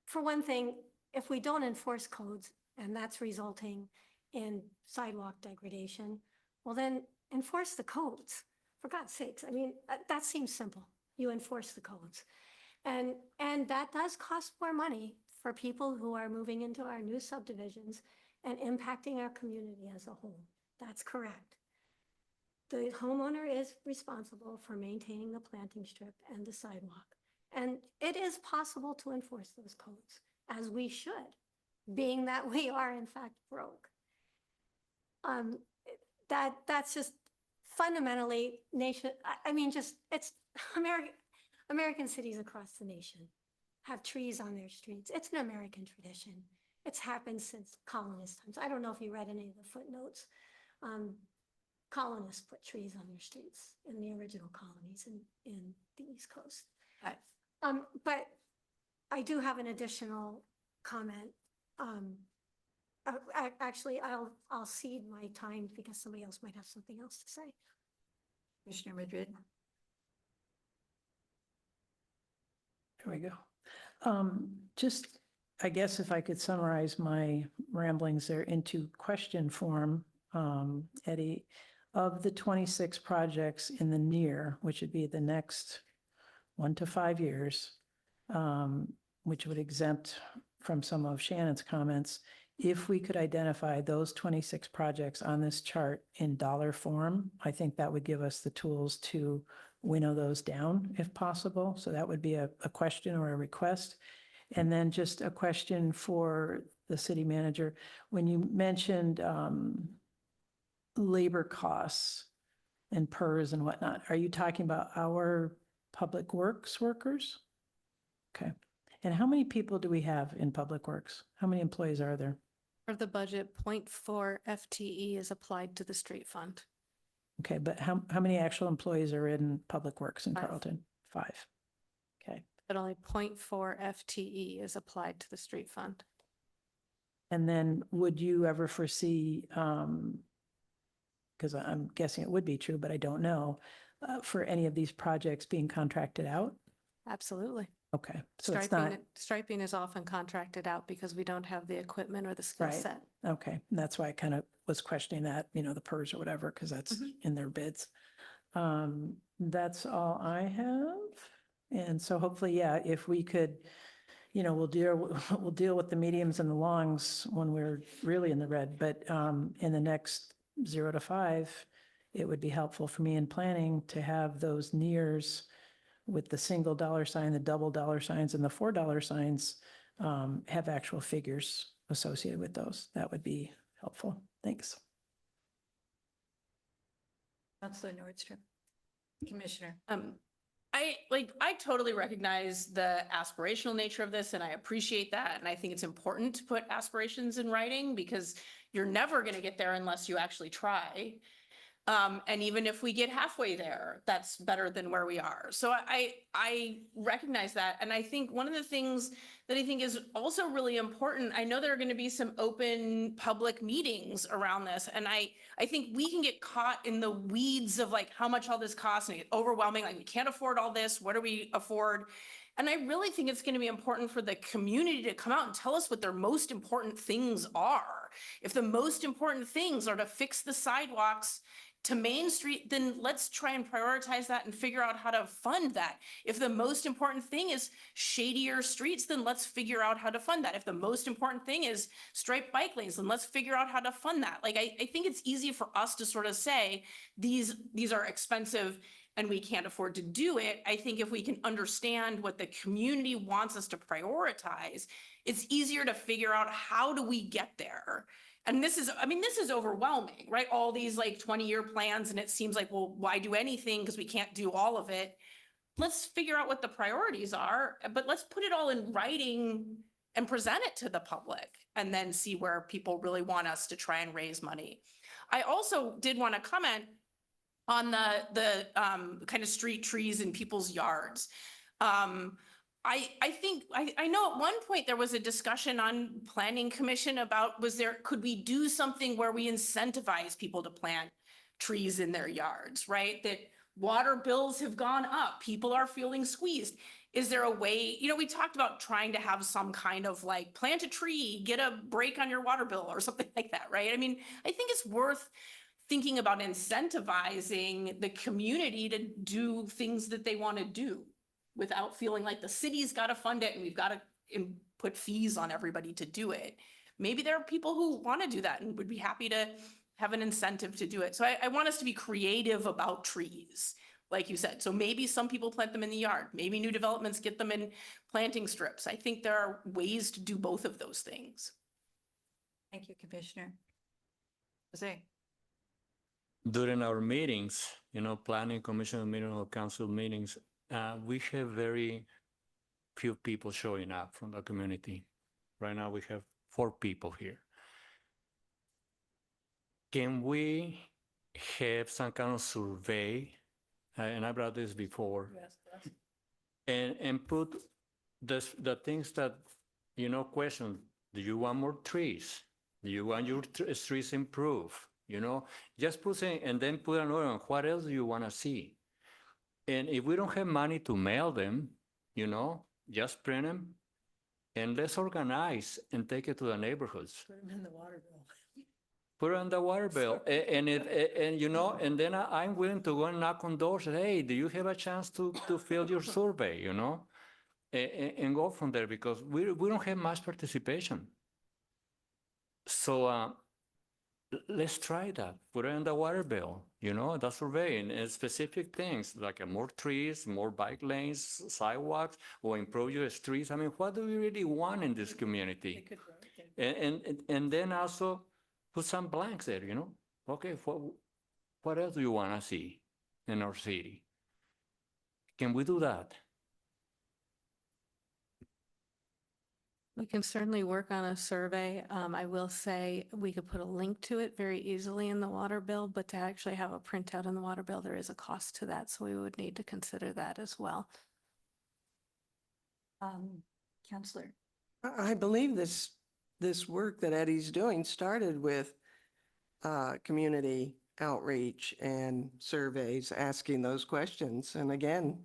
for one thing, if we don't enforce codes and that's resulting in sidewalk degradation, well then enforce the codes, for God's sakes. I mean, that seems simple. You enforce the codes. And that does cost more money for people who are moving into our new subdivisions and impacting our community as a whole. That's correct. The homeowner is responsible for maintaining the planting strip and the sidewalk. And it is possible to enforce those codes, as we should, being that we are in fact broke. That's just fundamentally nation, I mean, just, it's American cities across the nation have trees on their streets. It's an American tradition. It's happened since colonist times. I don't know if you read any of the footnotes. Colonists put trees on their streets in the original colonies in the East Coast. But I do have an additional comment. Actually, I'll cede my time because somebody else might have something else to say. Commissioner Madrid? There we go. Just, I guess if I could summarize my ramblings there into question form, Eddie, of the 26 projects in the near, which would be the next 1 to 5 years, which would exempt from some of Shannon's comments, if we could identify those 26 projects on this chart in dollar form, I think that would give us the tools to winnow those down if possible. So that would be a question or a request. And then just a question for the city manager. When you mentioned labor costs and PERS and whatnot, are you talking about our public works workers? Okay. And how many people do we have in public works? How many employees are there? For the budget, 0.4 FTE is applied to the street fund. Okay, but how many actual employees are in public works in 5. Carlton? 5. Okay. But only 0.4 FTE is applied to the street fund. And then would you ever foresee, because I'm guessing it would be true, but I don't know, for any of these projects being contracted out? Absolutely. Okay, so it's not, Striping is often contracted out because we don't have the equipment or the skill Right. set. okay, and that's why I kind of was questioning that, the PERS or whatever, because that's in their bids. That's all I have. And so hopefully, yeah, if we could, we'll deal with the mediums and the longs when we're really in the red, but in the next 0 to 5, it would be helpful for me in planning to have those nears with the single dollar sign, the double dollar signs, and the $4 signs have actual figures associated with those. That would be helpful. Thanks. Councilor Nordstrom? Commissioner? I totally recognize the aspirational nature of this and I appreciate that. And I think it's important to put aspirations in writing because you're never going to get there unless you actually try. And even if we get halfway there, that's better than where we are. So I recognize that. And I think one of the things that I think is also really important, I know there are going to be some open public meetings around this. And I think we can get caught in the weeds of like how much all this costs and it's overwhelming. Like we can't afford all this. What do we afford? And I really think it's going to be important for the community to come out and tell us what their most important things are. If the most important things are to fix the sidewalks to Main Street, then let's try and prioritize that and figure out how to fund that. If the most important thing is shadier streets, then let's figure out how to fund that. If the most important thing is striped bike lanes, then let's figure out how to fund that. Like, I think it's easy for us to sort of say, these are expensive and we can't afford to do it. I think if we can understand what the community wants us to prioritize, it's easier to figure out how do we get there. And this is overwhelming, right? All these like 20-year plans and it seems like, well, why do anything? Because we can't do all of it. Let's figure out what the priorities are, but let's put it all in writing and present it to the public and then see where people really want us to try and raise money. I also did want to comment on the kind of street trees in people's yards. I know at one point there was a discussion on planning commission about could we do something where we incentivize people to plant trees in their yards, right? That water bills have gone up, people are feeling squeezed. Is there a way, we talked about trying to have some kind of like plant a tree, get a break on your water bill or something like that, right? I mean, I think it's worth thinking about incentivizing the community to do things that they want to do without feeling like the city's got to fund it and we've got to put fees on everybody to do it. Maybe there are people who want to do that and would be happy to have an incentive to do it. So I want us to be creative about trees, like you said. So maybe some people plant them in the yard, maybe new developments get them in planting strips. I think there are ways to do both of those things. Thank you, Commissioner. Jose? During our meetings, planning commission meeting or council meetings, we have very few people showing up from the community. Right now, we have 4 people here. Can we have some kind of survey? And I brought this before. And put the things that, question, do you want more trees? Do you want your streets improved? Just put in, and then put another one. What else do you want to see? And if we don't have money to mail them, just print them and let's organize and take it to the neighborhoods. Put them in the water bill. Put it on the water bill, and then I'm willing to go and knock on doors. Hey, do you have a chance to fill your survey? And go from there, because we don't have much participation. So let's try that. Put it in the water bill. The survey and specific things like more trees, more bike lanes, sidewalks, or improve your streets. I mean, what do we really want in this community? And then also put some blanks there, Okay, what else do you want to see in our city? Can we do that? We can certainly work on a survey. I will say we could put a link to it very easily in the water bill, but to actually have a printout in the water bill, there is a cost to that. So we would need to consider that as well. Counselor? I believe this work that Eddie's doing started with community outreach and surveys, asking those questions. And again,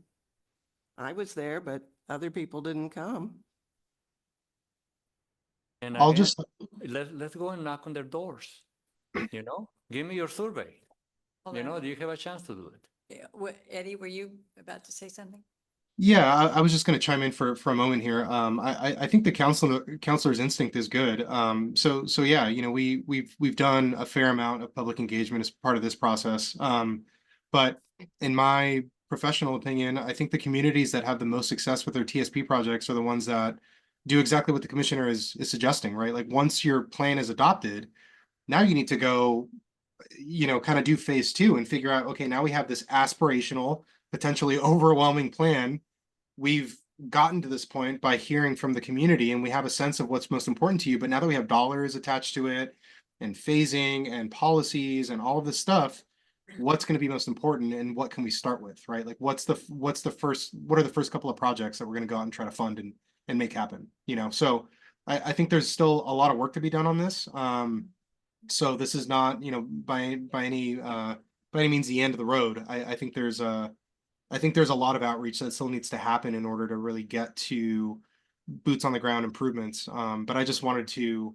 I was there, but other people didn't come. And I'll again, just, let's go and knock on their doors. Give me your survey. Hold on. Do you have a chance to do it? Yeah, Eddie, were you about to say something? yeah, I was just going to chime in for a moment here. I think the counselor's instinct is good. So yeah, we've done a fair amount of public engagement as part of this process. But in my professional opinion, I think the communities that have the most success with their TSP projects are the ones that do exactly what the commissioner is suggesting, right? Like once your plan is adopted, now you need to go, kind of do phase 2 and figure out, okay, now we have this aspirational, potentially overwhelming plan. We've gotten to this point by hearing from the community and we have a sense of what's most important to you. But now that we have dollars attached to it and phasing and policies and all of this stuff, what's going to be most important and what can we start with, right? Like what are the first couple of projects that we're going to go out and try to fund and make happen, So I think there's still a lot of work to be done on this. So this is not, by any means the end of the road. I think there's a lot of outreach that still needs to happen in order to really get to boots on the ground improvements. But I just wanted to,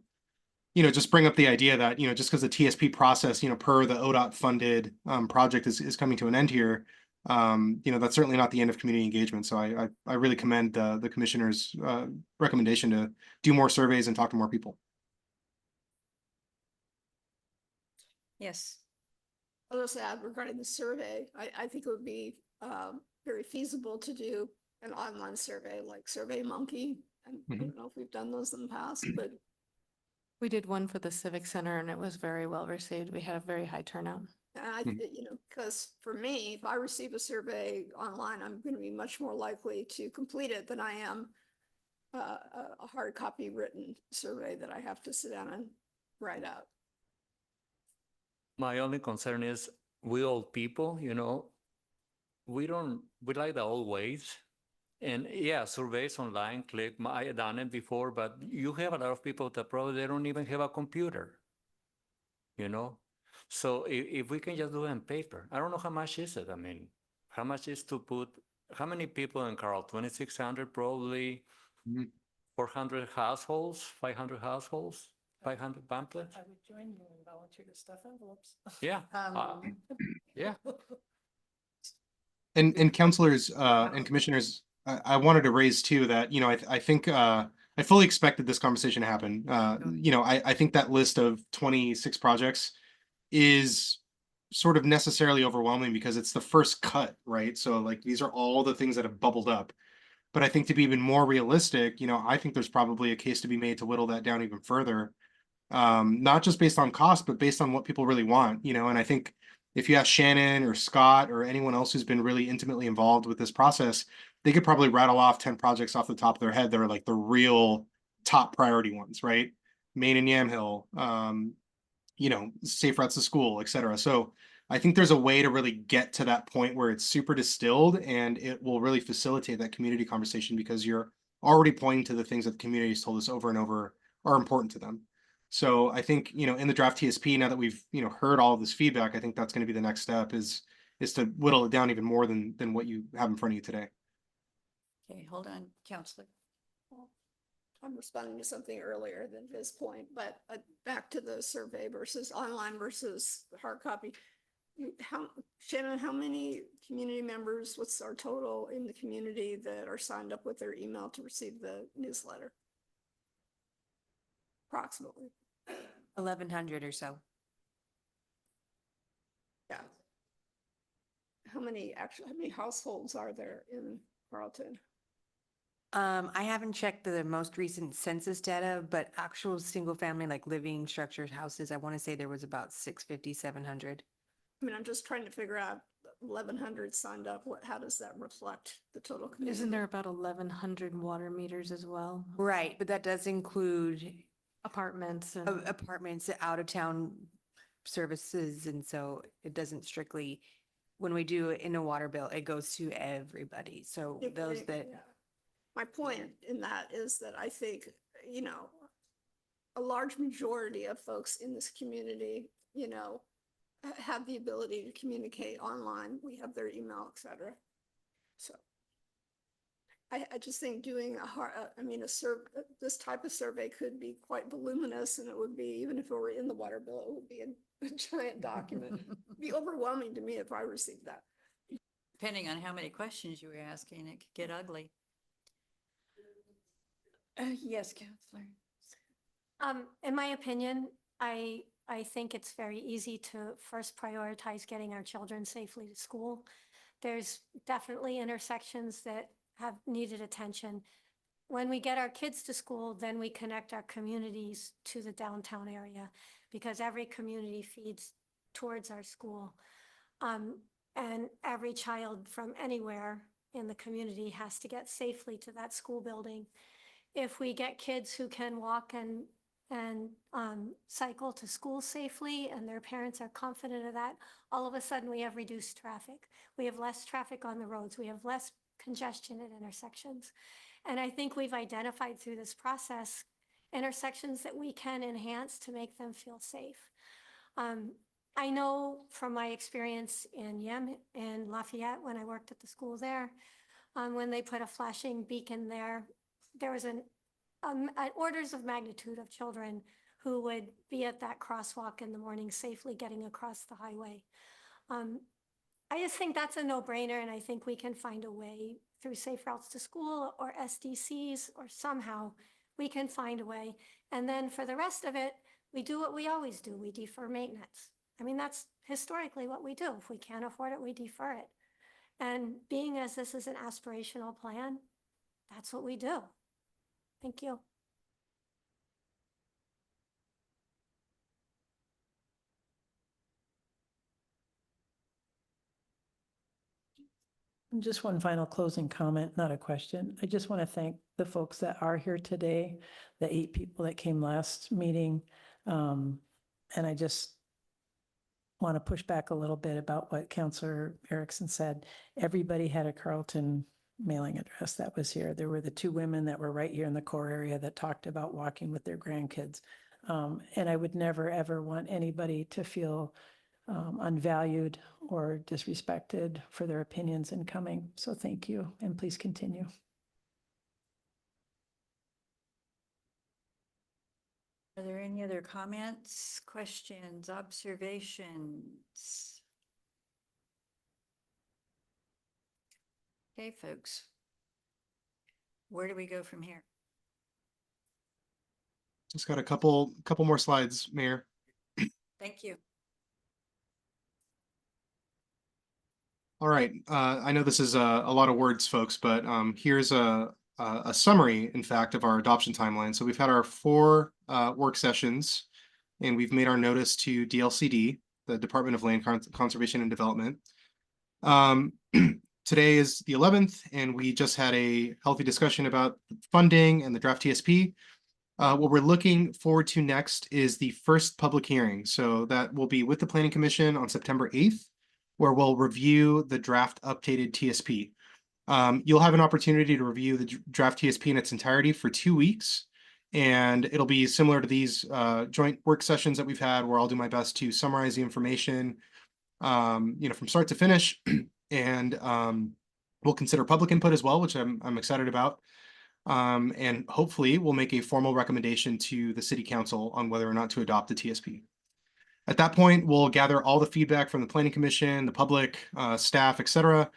just bring up the idea that, just because the TSP process, per the ODOT funded project is coming to an end here, that's certainly not the end of community engagement. So I really commend the commissioner's recommendation to do more surveys and talk to more people. Yes. I'll just add regarding the survey, I think it would be very feasible to do an online survey like Survey Monkey. And I don't know if we've done those in the past, but We did one for the Civic Center and it was very well received. We had a very high turnout. because for me, if I receive a survey online, I'm going to be much more likely to complete it than I am a hard copy written survey that I have to sit down and write out. My only concern is we old people, we like the old ways. And yeah, surveys online, I done it before, but you have a lot of people that probably they don't even have a computer, So if we can just do it on paper, I don't know how much is it. I mean, how much is to put, how many people in Carl? 2,600, probably 400 households, 500 households, 500 pamphlets? I would join you and volunteer to stuff envelopes. Yeah, yeah. And counselors and commissioners, I wanted to raise too that, I think I fully expected this conversation to happen. I think that list of 26 projects is sort of necessarily overwhelming because it's the first cut, right? So like these are all the things that have bubbled up. But I think to be even more realistic, I think there's probably a case to be made to whittle that down even further. Not just based on cost, but based on what people really want, and I think if you ask Shannon or Scott or anyone else who's been really intimately involved with this process, they could probably rattle off 10 projects off the top of their head that are like the real top priority ones, right? Maine and Yamhill, safe routes to school, et cetera. So I think there's a way to really get to that point where it's super distilled and it will really facilitate that community conversation because you're already pointing to the things that the community has told us over and over are important to them. So I think, in the draft TSP, now that we've, heard all of this feedback, I think that's going to be the next step is to whittle it down even more than what you have in front of you today. Okay, hold on, Counselor. I'm responding to something earlier than his point, but back to the survey versus online versus hard copy. Shannon, how many community members, what's our total in the community that are signed up with their email to receive the newsletter? Approximately. 1,100 or so. Yeah. How many households are there in Carlton? I haven't checked the most recent census data, but actual single family, like living structured houses, I want to say there was about 650, 700. I'm just trying to figure out 1,100 signed up. How does that reflect the total community? Isn't there about 1,100 water meters as well? Right, but that does include Apartments and. apartments, out of town services, and so it doesn't strictly, when we do it in a water bill, it goes to everybody. So those that. Yeah. My point in that is that I think, a large majority of folks in this community, have the ability to communicate online. We have their email, et cetera. So I just think doing this type of survey could be quite voluminous, and it would be, even if it were in the water bill, it would be a giant document. It'd be overwhelming to me if I received that. Depending on how many questions you were asking, it could get ugly. Yes, Counselor. In my opinion, I think it's very easy to first prioritize getting our children safely to school. There's definitely intersections that have needed attention. When we get our kids to school, then we connect our communities to the downtown area because every community feeds towards our school. And every child from anywhere in the community has to get safely to that school building. If we get kids who can walk and cycle to school safely and their parents are confident of that, all of a sudden we have reduced traffic. We have less traffic on the roads. We have less congestion at intersections. And I think we've identified through this process intersections that we can enhance to make them feel safe. I know from my experience in Lafayette when I worked at the school there, when they put a flashing beacon there, there was an orders of magnitude of children who would be at that crosswalk in the morning safely getting across the highway. I just think that's a no-brainer, and I think we can find a way through Safe Routes to School or SDCs or somehow we can find a way. And then for the rest of it, we do what we always do. We defer maintenance. That's historically what we do. If we can't afford it, we defer it. And being as this is an aspirational plan, that's what we do. Thank you. Just one final closing comment, not a question. I just want to thank the folks that are here today, the 8 people that came last meeting. And I just want to push back a little bit about what Councilor Erickson said. Everybody had a Carlton mailing address that was here. There were the 2 women that were right here in the core area that talked about walking with their grandkids. And I would never, ever want anybody to feel unvalued or disrespected for their opinions in coming. So thank you, and please continue. Are there any other comments, questions, observations? Okay, folks. Where do we go from here? Just got a couple more slides, Mayor. Thank you. All right, I know this is a lot of words, folks, but here's a summary, in fact, of our adoption timeline. So we've had our 4 work sessions, and we've made our notice to DLCD, the Department of Land Conservation and Development. Today is the 11th, and we just had a healthy discussion about funding and the draft TSP. What we're looking forward to next is the first public hearing. So that will be with the Planning Commission on September 8th, where we'll review the draft updated TSP. You'll have an opportunity to review the draft TSP in its entirety for 2 weeks. And it'll be similar to these joint work sessions that we've had, where I'll do my best to summarize the information, from start to finish. And we'll consider public input as well, which I'm excited about. And hopefully we'll make a formal recommendation to the city council on whether or not to adopt the TSP. At that point, we'll gather all the feedback from the planning commission, the public, staff, etc.,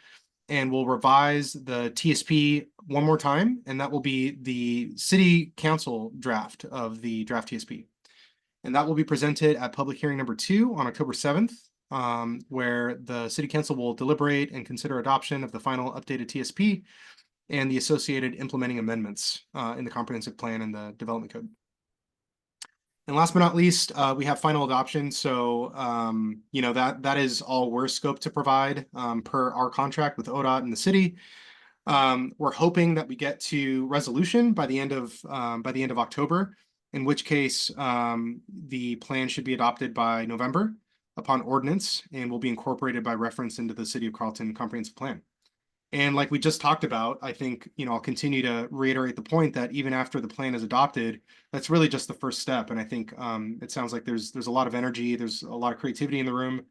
and we'll revise the TSP one more time, and that will be the city council draft of the draft TSP. And that will be presented at public hearing number 2 on October 7th, where the city council will deliberate and consider adoption of the final updated TSP and the associated implementing amendments in the comprehensive plan and the development code. And last but not least, we have final adoption. So, that is all we're scoped to provide per our contract with ODOT and the city. We're hoping that we get to resolution by the end of October, in which case the plan should be adopted by November upon ordinance and will be incorporated by reference into the City of Carlton comprehensive plan. And like we just talked about, I think, I'll continue to reiterate the point that even after the plan is adopted, that's really just the first step. And I think it sounds like there's a lot of energy, there's a lot of creativity in the room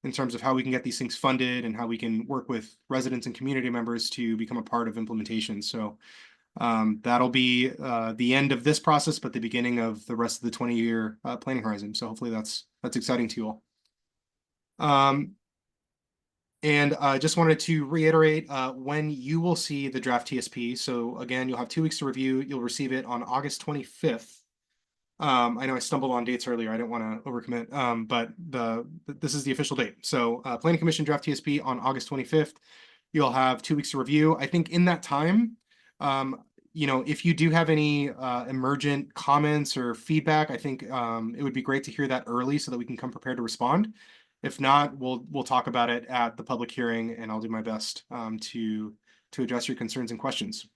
in terms of how we can get these things funded and how we can work with residents and community members to become a part of implementation. So that'll be the end of this process, but the beginning of the rest of the 20-year planning horizon. So hopefully that's exciting to you all. And I just wanted to reiterate when you will see the draft TSP. So again, you'll have 2 weeks to review. You'll receive it on August 25th. I know I stumbled on dates earlier. I didn't want to overcommit, but this is the official date. So Planning Commission draft TSP on August 25th. You'll have 2 weeks to review. I think in that time, if you do have any emergent comments or feedback, I think it would be great to hear that early so that we can come prepared to respond. If not, we'll talk about it at the public hearing, and I'll do my best to address your concerns and questions.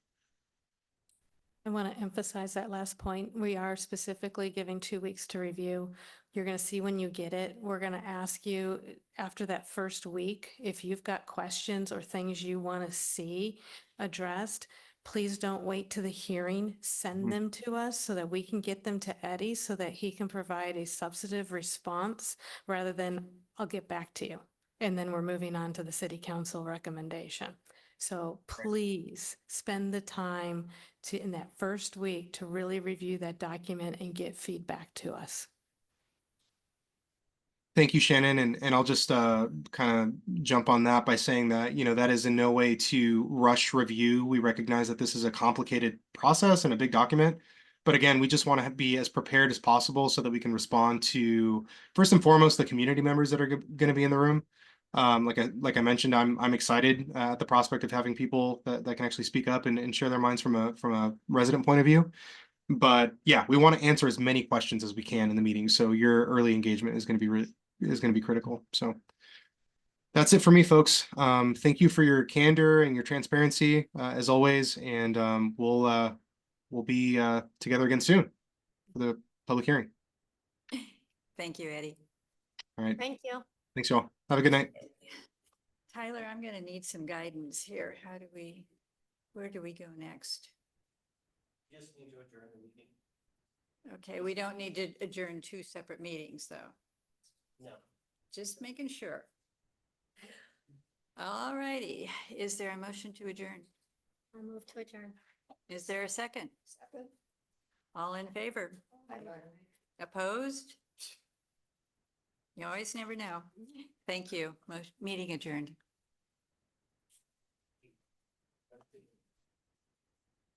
I want to emphasize that last point. We are specifically giving 2 weeks to review. You're going to see when you get it. We're going to ask you after that first week, if you've got questions or things you want to see addressed, please don't wait to the hearing. Send them to us so that we can get them to Eddie so that he can provide a substantive response rather than I'll get back to you. And then we're moving on to the city council recommendation. So please spend the time in that first week to really review that document and get feedback to us. Thank you, Shannon. And I'll just kind of jump on that by saying that, that is in no way to rush review. We recognize that this is a complicated process and a big document. But again, we just want to be as prepared as possible so that we can respond to, first and foremost, the community members that are going to be in the room. Like I mentioned, I'm excited at the prospect of having people that can actually speak up and share their minds from a resident point of view. But yeah, we want to answer as many questions as we can in the meeting. So your early engagement is going to be critical. So that's it for me, folks. Thank you for your candor and your transparency as always. And we'll be together again soon for the public hearing. Thank you, Eddie. All right. Thank you. Thanks, y'all. Have a good night. Tyler, I'm going to need some guidance here. Where do we go next? Just need to adjourn the meeting. Okay, we don't need to adjourn 2 separate meetings, though. No. Just making sure. All righty. Is there a motion to adjourn? I'll move to adjourn. Is there a second? Second. All in favor? Opposed? You always never know. Thank you. Meeting adjourned.